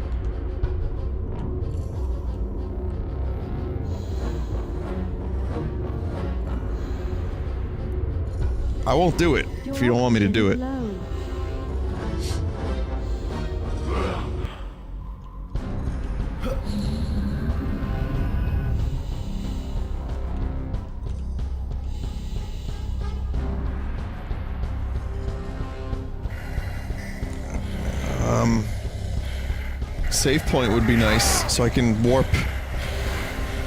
I won't do it if you don't want me to do it. Save point would be nice, so I can warp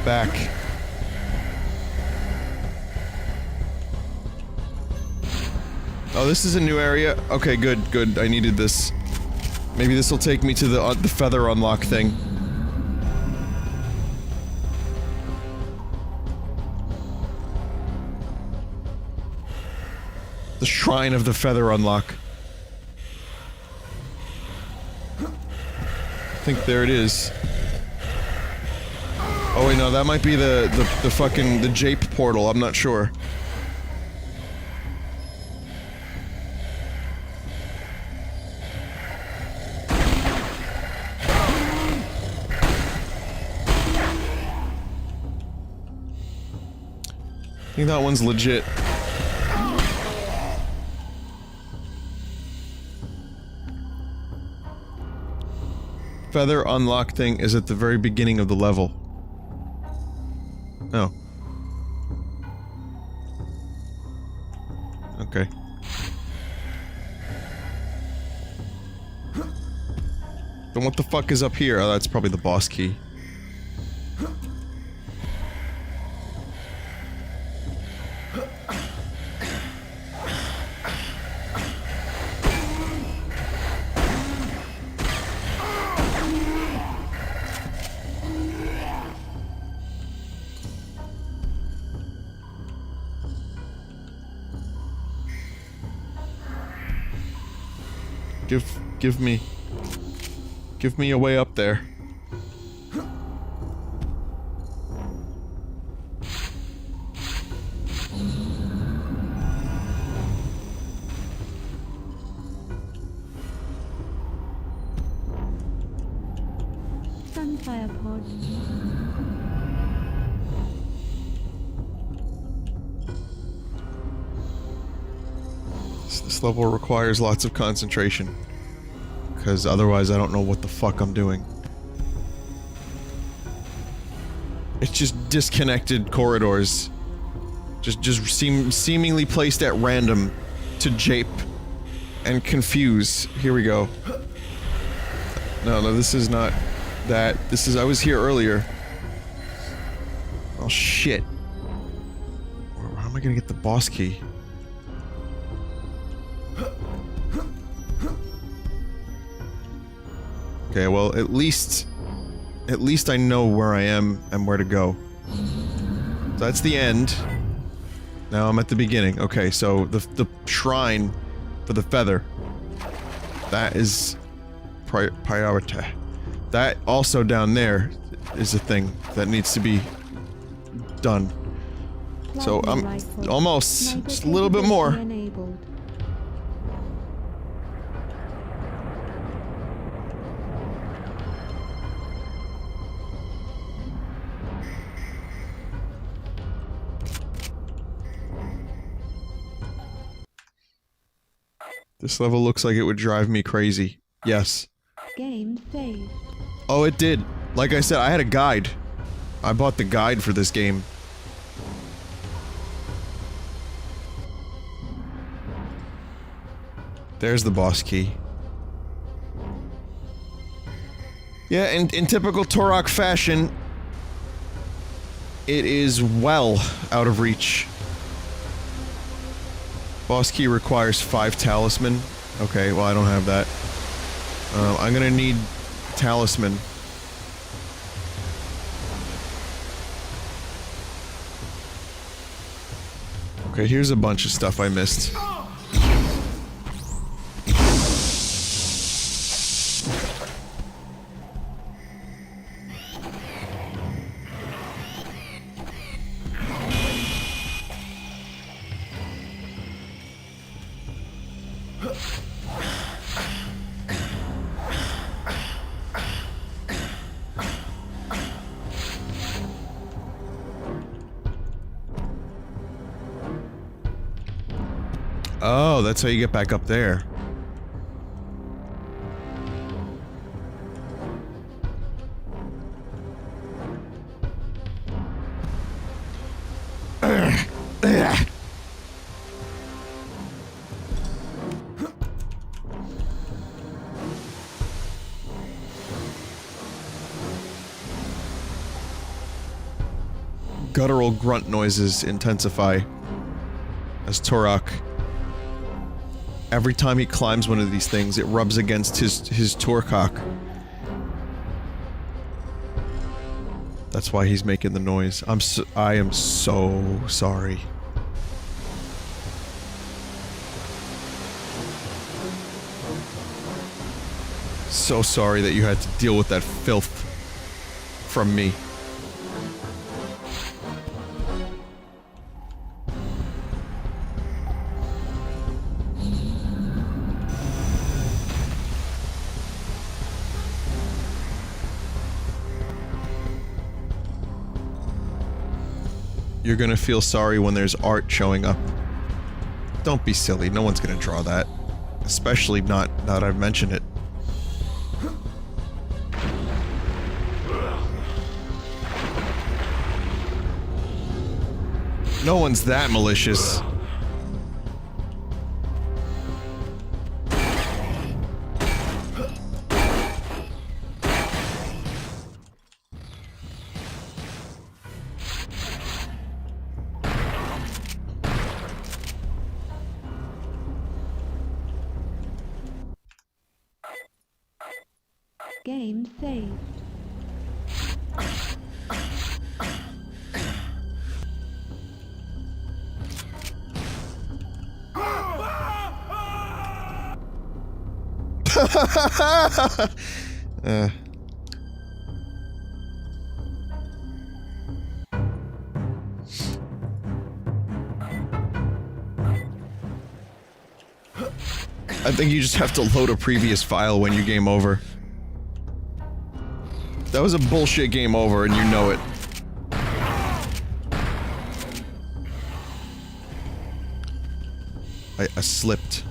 back. Oh, this is a new area? Okay, good, good. I needed this. Maybe this will take me to the feather unlock thing. The Shrine of the Feather Unlock. I think there it is. Oh wait, no, that might be the fucking, the Jape portal, I'm not sure. I think that one's legit. Feather unlock thing is at the very beginning of the level. Oh. Okay. Then what the fuck is up here? Oh, that's probably the boss key. Give me a way up there. Sunfire pod. This level requires lots of concentration. Because otherwise I don't know what the fuck I'm doing. It's just disconnected corridors. Just seemingly placed at random to jape and confuse. Here we go. No, this is not that. This is- I was here earlier. Oh shit. How am I gonna get the boss key? Okay, well, at least I know where I am and where to go. So that's the end. Now I'm at the beginning. Okay, so the shrine for the feather. That is priority. That also down there is a thing that needs to be done. So I'm almost, just a little bit more. Enabled. This level looks like it would drive me crazy. Yes. Game saved. Oh, it did. Like I said, I had a guide. I bought the guide for this game. There's the boss key. Yeah, in typical Turok fashion, it is well out of reach. Boss key requires 5 talisman. Okay, well I don't have that. I'm gonna need talisman. Okay, here's a bunch of stuff I missed. Oh, that's how you get back up there. Guttural grunt noises intensify as Turok, every time he climbs one of these things, it rubs against his Turok. That's why he's making the noise. I am so sorry. So sorry that you had to deal with that filth from me. You're gonna feel sorry when there's art showing up. Don't be silly, no one's gonna draw that. Especially not now that I've mentioned it. No one's that malicious. Game saved. I think you just have to load a previous file when you game over. That was a bullshit game over and you know it. I slipped.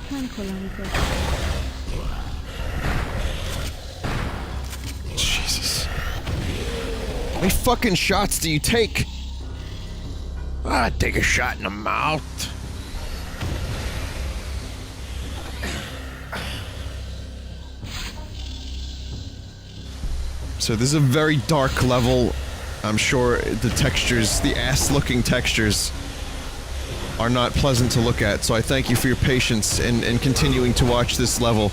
Tranquilizer. Jesus. How many fucking shots do you take? I'd take a shot in the mouth. So this is a very dark level. I'm sure the textures, the ass-looking textures, are not pleasant to look at, so I thank you for your patience in continuing to watch this level.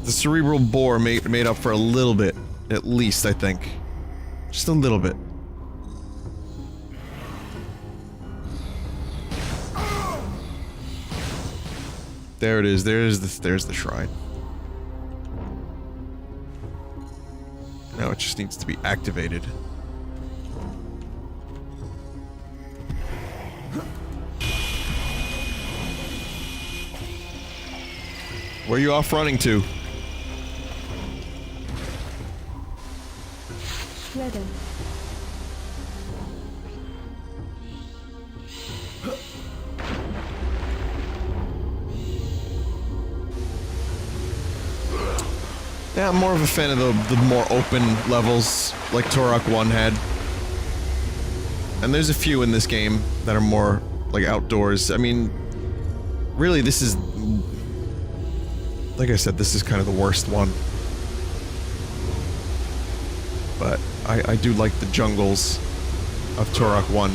The cerebral bore made up for a little bit, at least, I think. Just a little bit. There it is, there's the shrine. Now it just needs to be activated. Where are you off running to? Shredder. Yeah, I'm more of a fan of the more open levels, like Turok 1 had. And there's a few in this game that are more, like, outdoors. I mean, really, this is... Like I said, this is kind of the worst one. But I do like the jungles of Turok 1.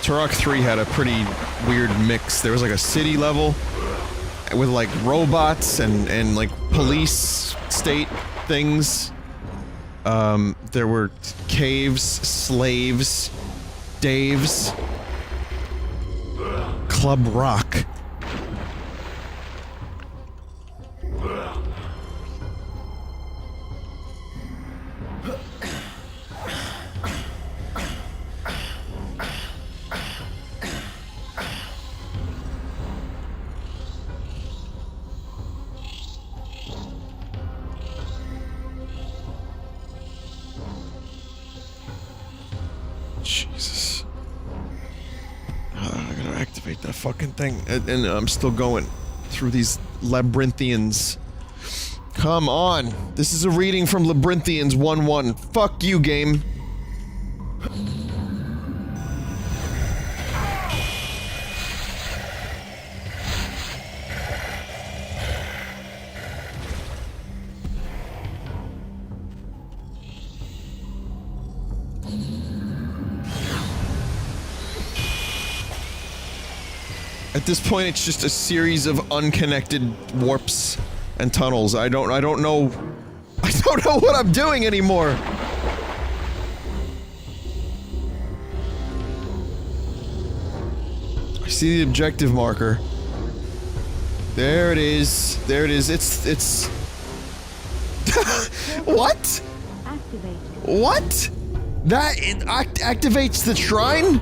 Turok 3 had a pretty weird mix. There was like a city level with like robots and like police state things. There were caves, slaves, Daves, Club Rock. Jesus. I gotta activate that fucking thing. And I'm still going through these labyrinthians. Come on. This is a reading from Labyrinthians 1-1. Fuck you, game. At this point, it's just a series of unconnected warps and tunnels. I don't know what I'm doing anymore. I see the objective marker. There it is. There it is. It's What? Activated. What? That activates the shrine?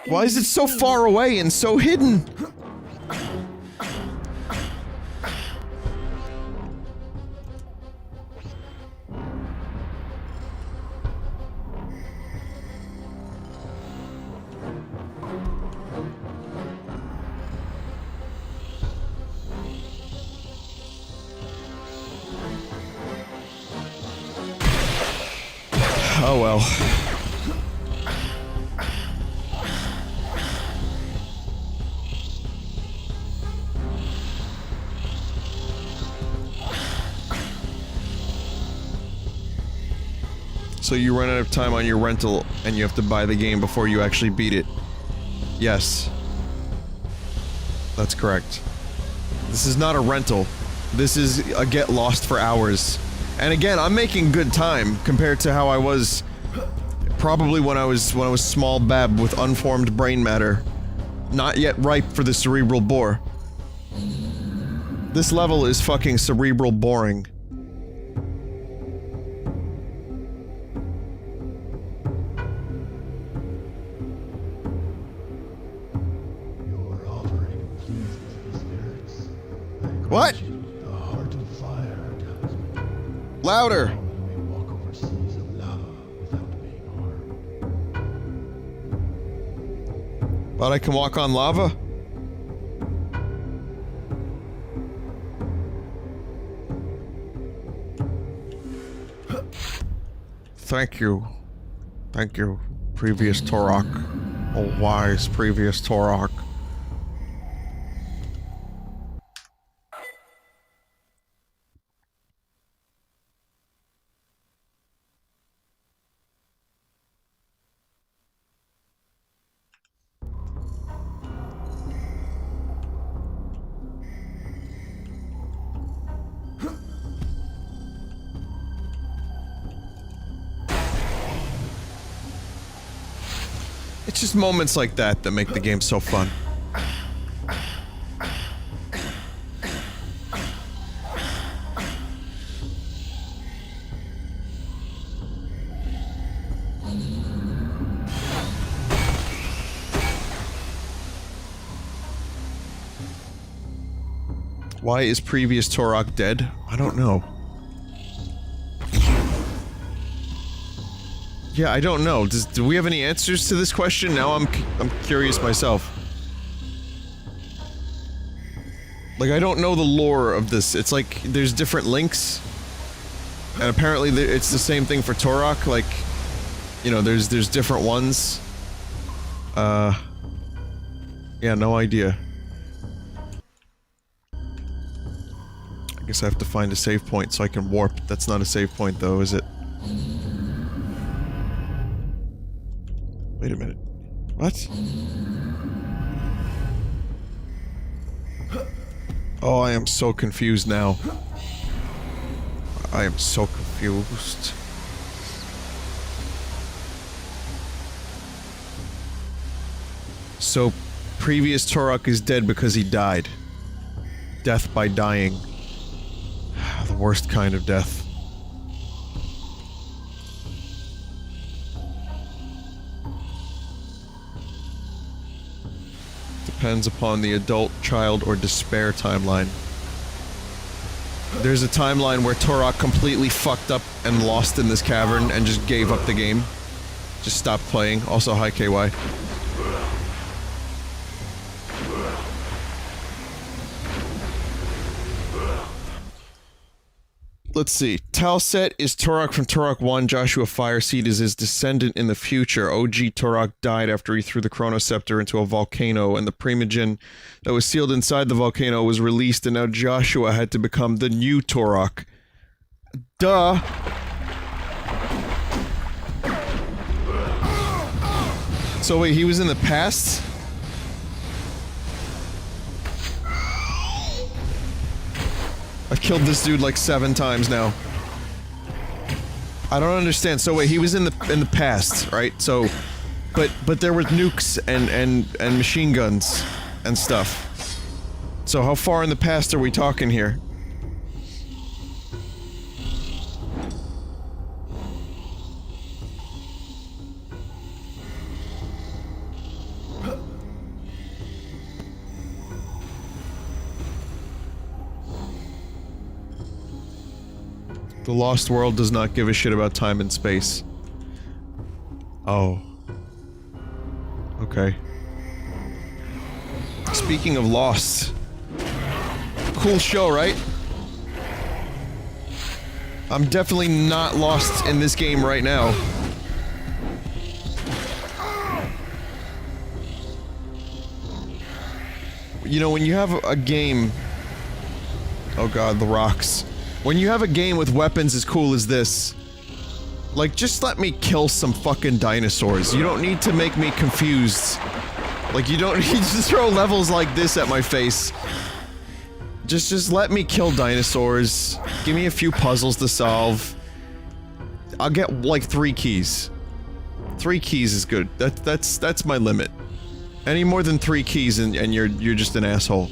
Why is it so far away and so hidden? Oh well. So you run out of time on your rental, and you have to buy the game before you actually beat it. Yes. That's correct. This is not a rental. This is a get lost for hours. And again, I'm making good time compared to how I was probably when I was small bab with unformed brain matter. Not yet ripe for the cerebral bore. This level is fucking cerebral boring. What? The heart of fire. Louder! We walk over seas of lava without being harmed. But I can walk on lava? Thank you. Thank you, previous Turok. Oh, wise previous Turok. It's just moments like that that make the game so fun. Why is previous Turok dead? I don't know. Yeah, I don't know. Do we have any answers to this question? Now I'm curious myself. Like, I don't know the lore of this. It's like, there's different links. And apparently it's the same thing for Turok, like, you know, there's different ones. Yeah, no idea. I guess I have to find a save point so I can warp. That's not a save point though, is it? Wait a minute. What? Oh, I am so confused now. I am so confused. So, previous Turok is dead because he died. Death by dying. The worst kind of death. Depends upon the adult, child, or despair timeline. There's a timeline where Turok completely fucked up and lost in this cavern and just gave up the game. Just stopped playing. Also, hi KY. Let's see. Talset is Turok from Turok 1. Joshua Fireseed is his descendant in the future. OG Turok died after he threw the Chronoscepter into a volcano, and the Primogen that was sealed inside the volcano was released, and now Joshua had to become the new Turok. Duh! So wait, he was in the past? I've killed this dude like 7 times now. I don't understand. So wait, he was in the past, right? So, but there were nukes and machine guns and stuff. So how far in the past are we talking here? The Lost World does not give a shit about time and space. Oh. Okay. Speaking of Lost. Cool show, right? I'm definitely not lost in this game right now. You know, when you have a game... Oh god, the rocks. When you have a game with weapons as cool as this, Like, just let me kill some fucking dinosaurs. You don't need to make me confused. Like, you don't need to throw levels like this at my face. Just let me kill dinosaurs. Give me a few puzzles to solve. I'll get, like, 3 keys. 3 keys is good. That's my limit. Any more than 3 keys and you're just an asshole.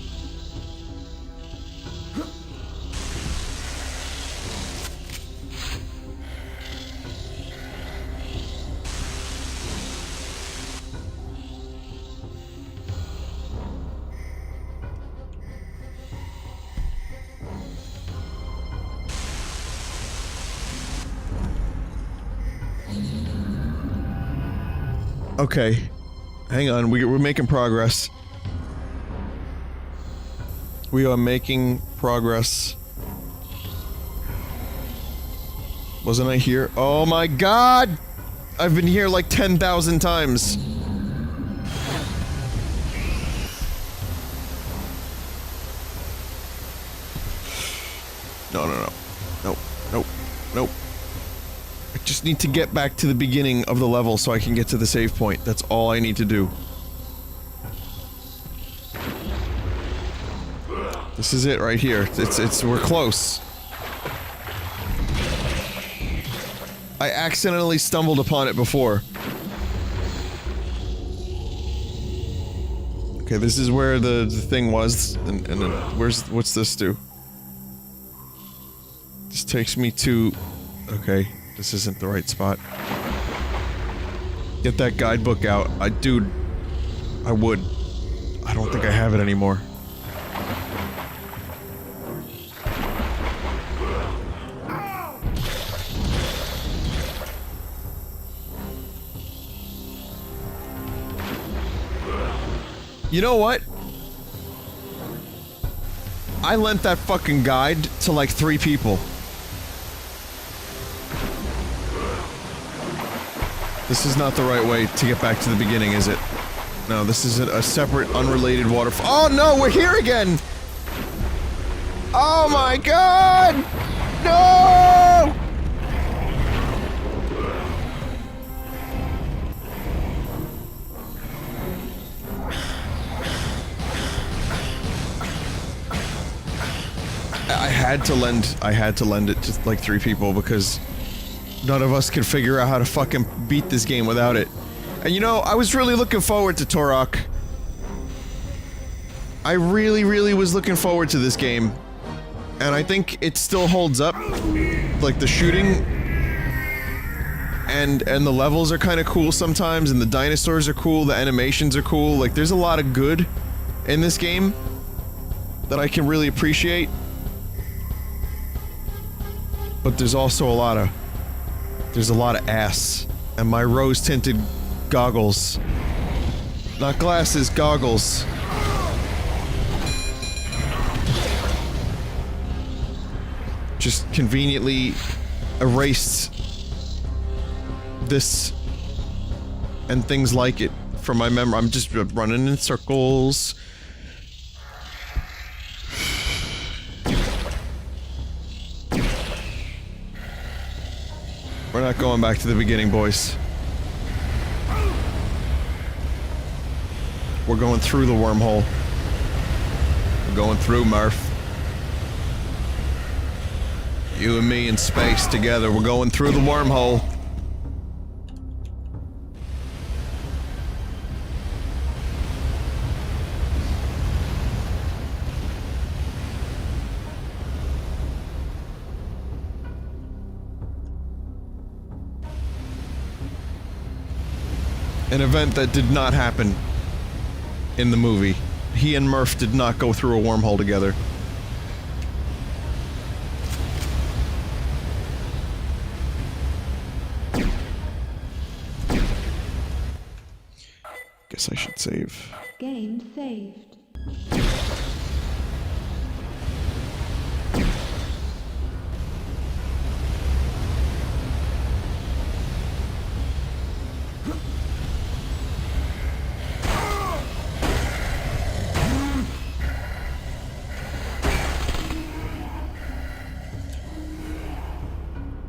Okay. Hang on, we're making progress. We are making progress. Wasn't I here? Oh my god! I've been here like 10,000 times. No. Nope. I just need to get back to the beginning of the level so I can get to the save point. That's all I need to do. This is it right here. We're close. I accidentally stumbled upon it before. Okay, this is where the thing was, and then what's this do? This takes me to... Okay, this isn't the right spot. Get that guidebook out. Dude, I would. I don't think I have it anymore. You know what? I lent that fucking guide to like 3 people. This is not the right way to get back to the beginning, is it? No, this is a separate, unrelated waterfall. Oh no, we're here again! Oh my god! No! I had to lend it to like 3 people because none of us could figure out how to fucking beat this game without it. And you know, I was really looking forward to Turok. I really was looking forward to this game. And I think it still holds up. Like the shooting and the levels are kind of cool sometimes, and the dinosaurs are cool, the animations are cool. Like there's a lot of good in this game that I can really appreciate. But there's also a lot of ass. And my rose-tinted goggles. Not glasses, goggles. Just conveniently erased this and things like it from my memory. I'm just running in circles. We're not going back to the beginning, boys. We're going through the wormhole. We're going through, Murph. You and me in space together. We're going through the wormhole. An event that did not happen in the movie. He and Murph did not go through a wormhole together. Guess I should save. Game saved.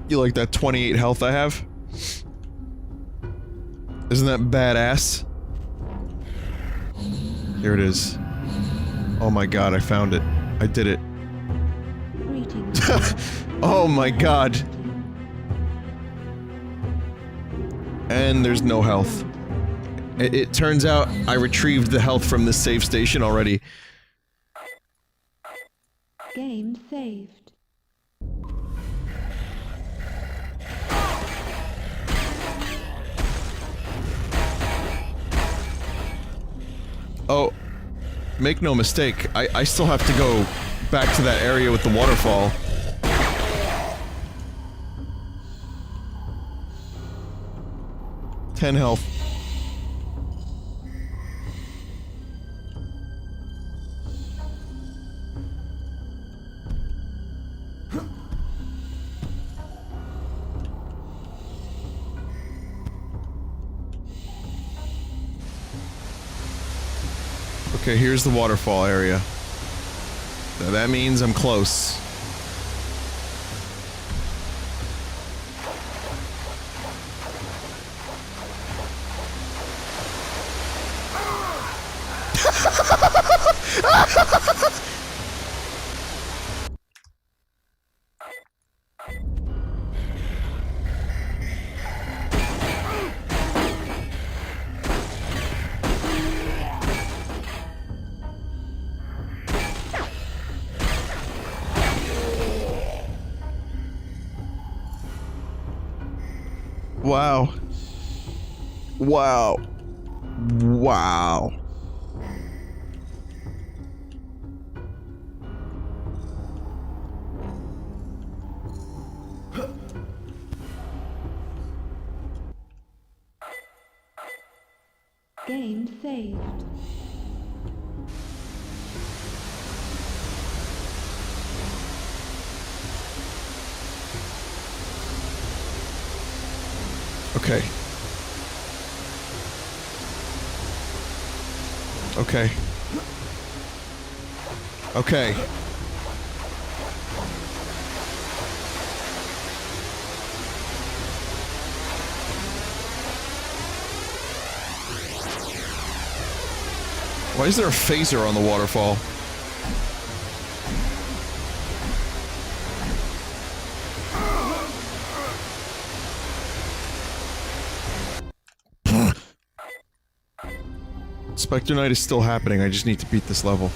You like that 28 health I have? Isn't that badass? Here it is. Oh my god, I found it. I did it. Greetings. Oh my god. And there's no health. It turns out I retrieved the health from this save station already. Game saved. Oh, make no mistake, I still have to go back to that area with the waterfall. Ten health. Okay, here's the waterfall area. Now that means I'm close. Wow. Wow. Wow. Game saved. Okay. Okay. Okay. Why is there a phaser on the waterfall? Spectre Knight is still happening, I just need to beat this level.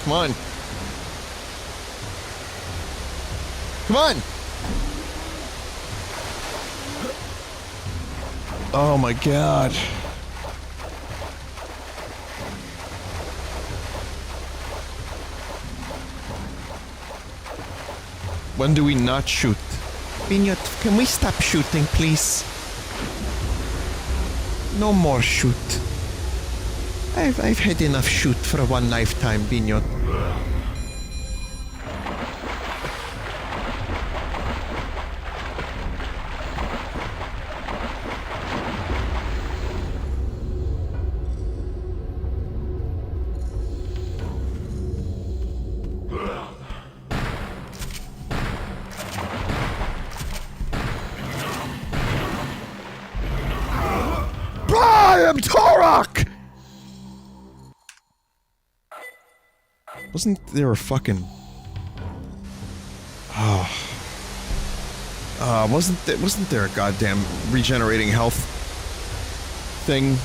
Come on. Come on! Oh my god. When do we not shoot? Vinyot, can we stop shooting, please? No more shoot. I've had enough shoot for one lifetime, Vinyot. I am Turok! Wasn't there a fucking... wasn't there a goddamn regenerating health thing?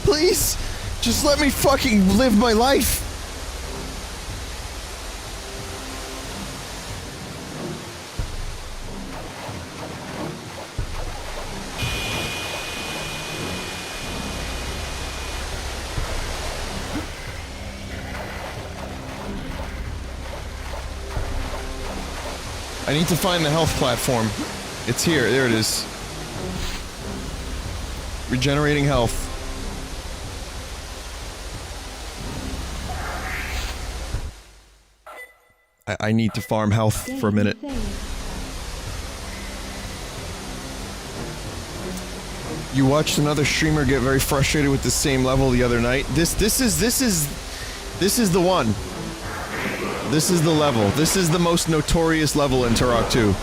Please, just let me fucking live my life. I need to find the health platform. It's here. There it is. Regenerating health. I need to farm health for a minute. You watched another streamer get very frustrated with the same level the other night. This is the one. This is the level. This is the most notorious level in Turok 2.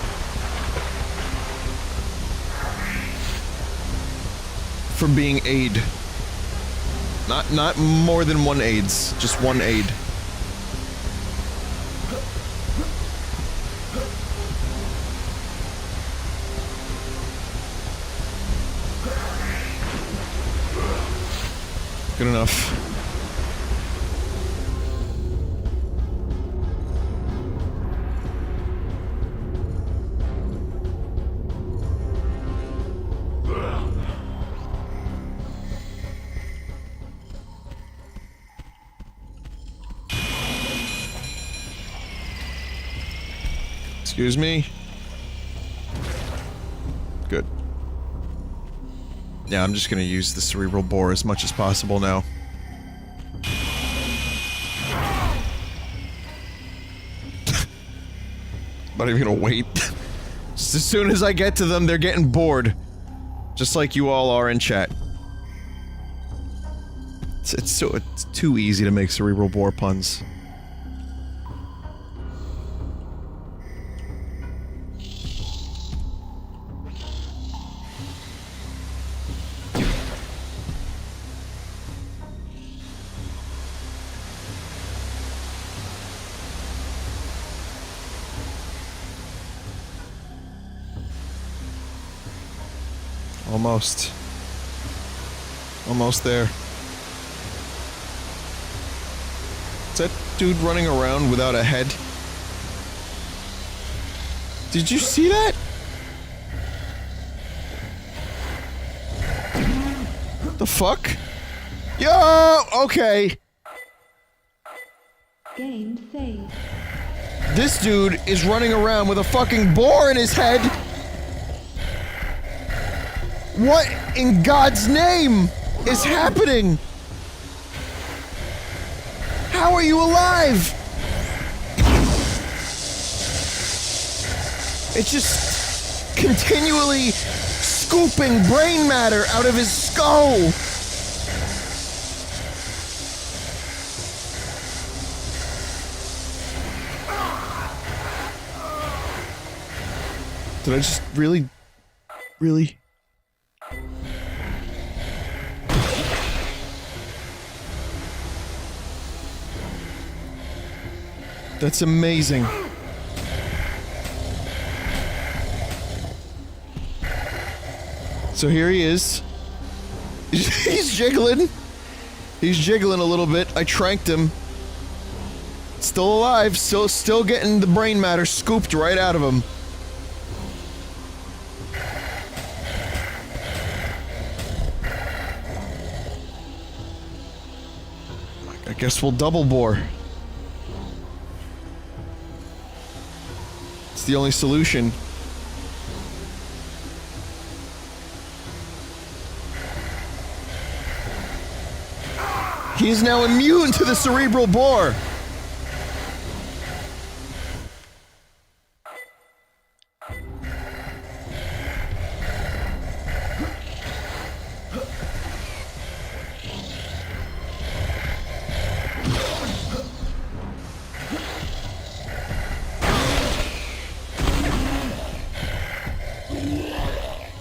For being aid. Not more than one aids, just one aid. Good enough. Excuse me? Good. Yeah, I'm just gonna use the cerebral bore as much as possible now. Not even gonna wait. Just as soon as I get to them, they're getting bored. Just like you all are in chat. It's too easy to make cerebral bore puns. Almost. Almost there. Is that dude running around without a head? Did you see that? What the fuck? Yo! Okay. Gained phase. This dude is running around with a fucking boar in his head. What in God's name is happening? How are you alive? It's just continually scooping brain matter out of his skull. Did I just really? That's amazing. So here he is. He's jiggling. He's jiggling a little bit. I tranked him. Still alive. Still getting the brain matter scooped right out of him. I guess we'll double bore. It's the only solution. He is now immune to the cerebral bore.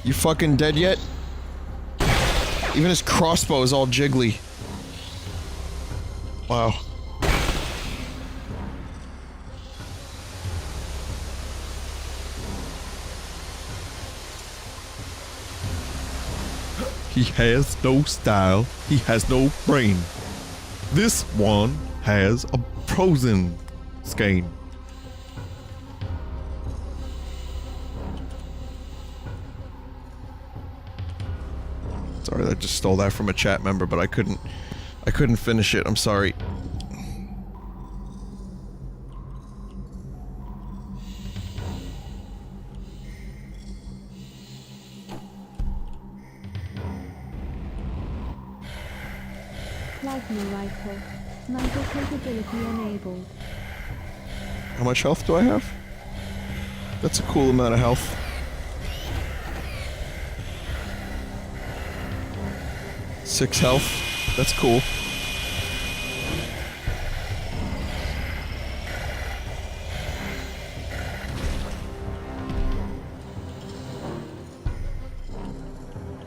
You fucking dead yet? Even his crossbow is all jiggly. Wow. He has no style. He has no brain. This one has a frozen skein. Sorry, I just stole that from a chat member, but I couldn't finish it. I'm sorry. plasma rifle. Sniper capability enabled. How much health do I have? That's a cool amount of health. Six health. That's cool.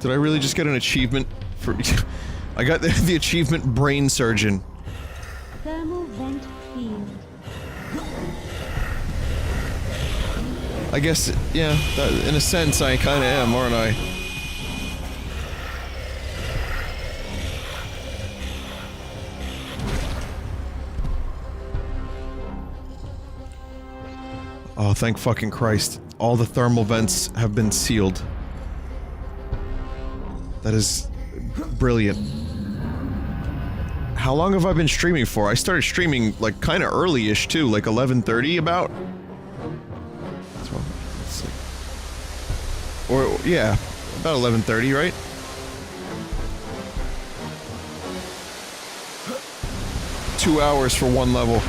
Did I really just get an achievement for... I got the achievement Brain Surgeon. Thermal vent field. I guess, yeah, in a sense I kinda am, aren't I? Oh, thank fucking Christ. All the thermal vents have been sealed. That is brilliant. How long have I been streaming for? I started streaming, like, kinda early-ish, too, like 11:30 about? Let's see. Or, yeah, about 11:30, right? Two hours for one level.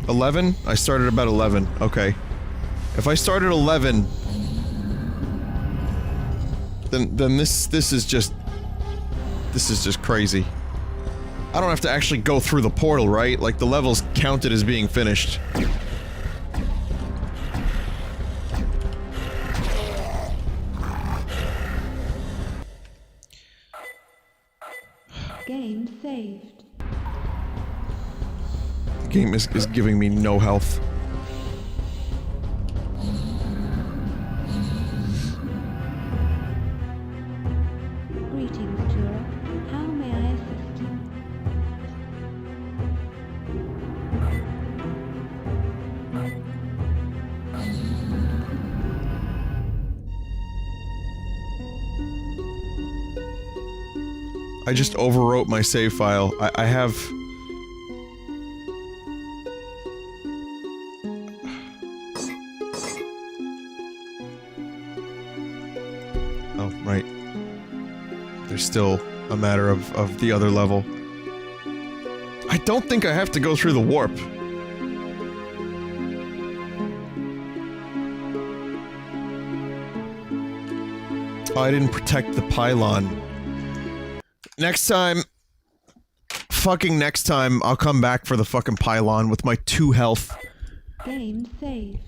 11? I started about 11. Okay. If I started 11, then this is just crazy. I don't have to actually go through the portal, right? Like the level's counted as being finished. Game saved. The game is giving me no health. Greetings, Turok. How may I assist you? I just overwrote my save file. I have... Oh, right. There's still a matter of the other level. I don't think I have to go through the warp. Oh, I didn't protect the pylon. Next time... Fucking next time, I'll come back for the fucking pylon with my 2 health. Game saved.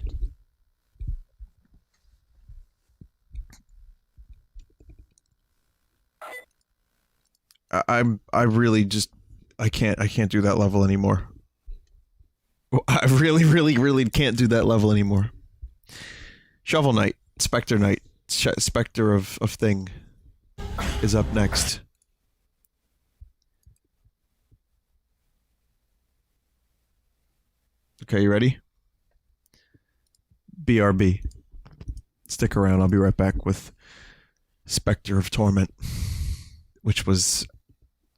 I really just... I can't do that level anymore. I really can't do that level anymore. Shovel Knight. Spectre Knight. Spectre of Thing is up next. Okay, you ready? BRB. Stick around, I'll be right back with Spectre of Torment, which was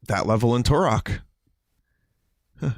that level in Turok. Huh.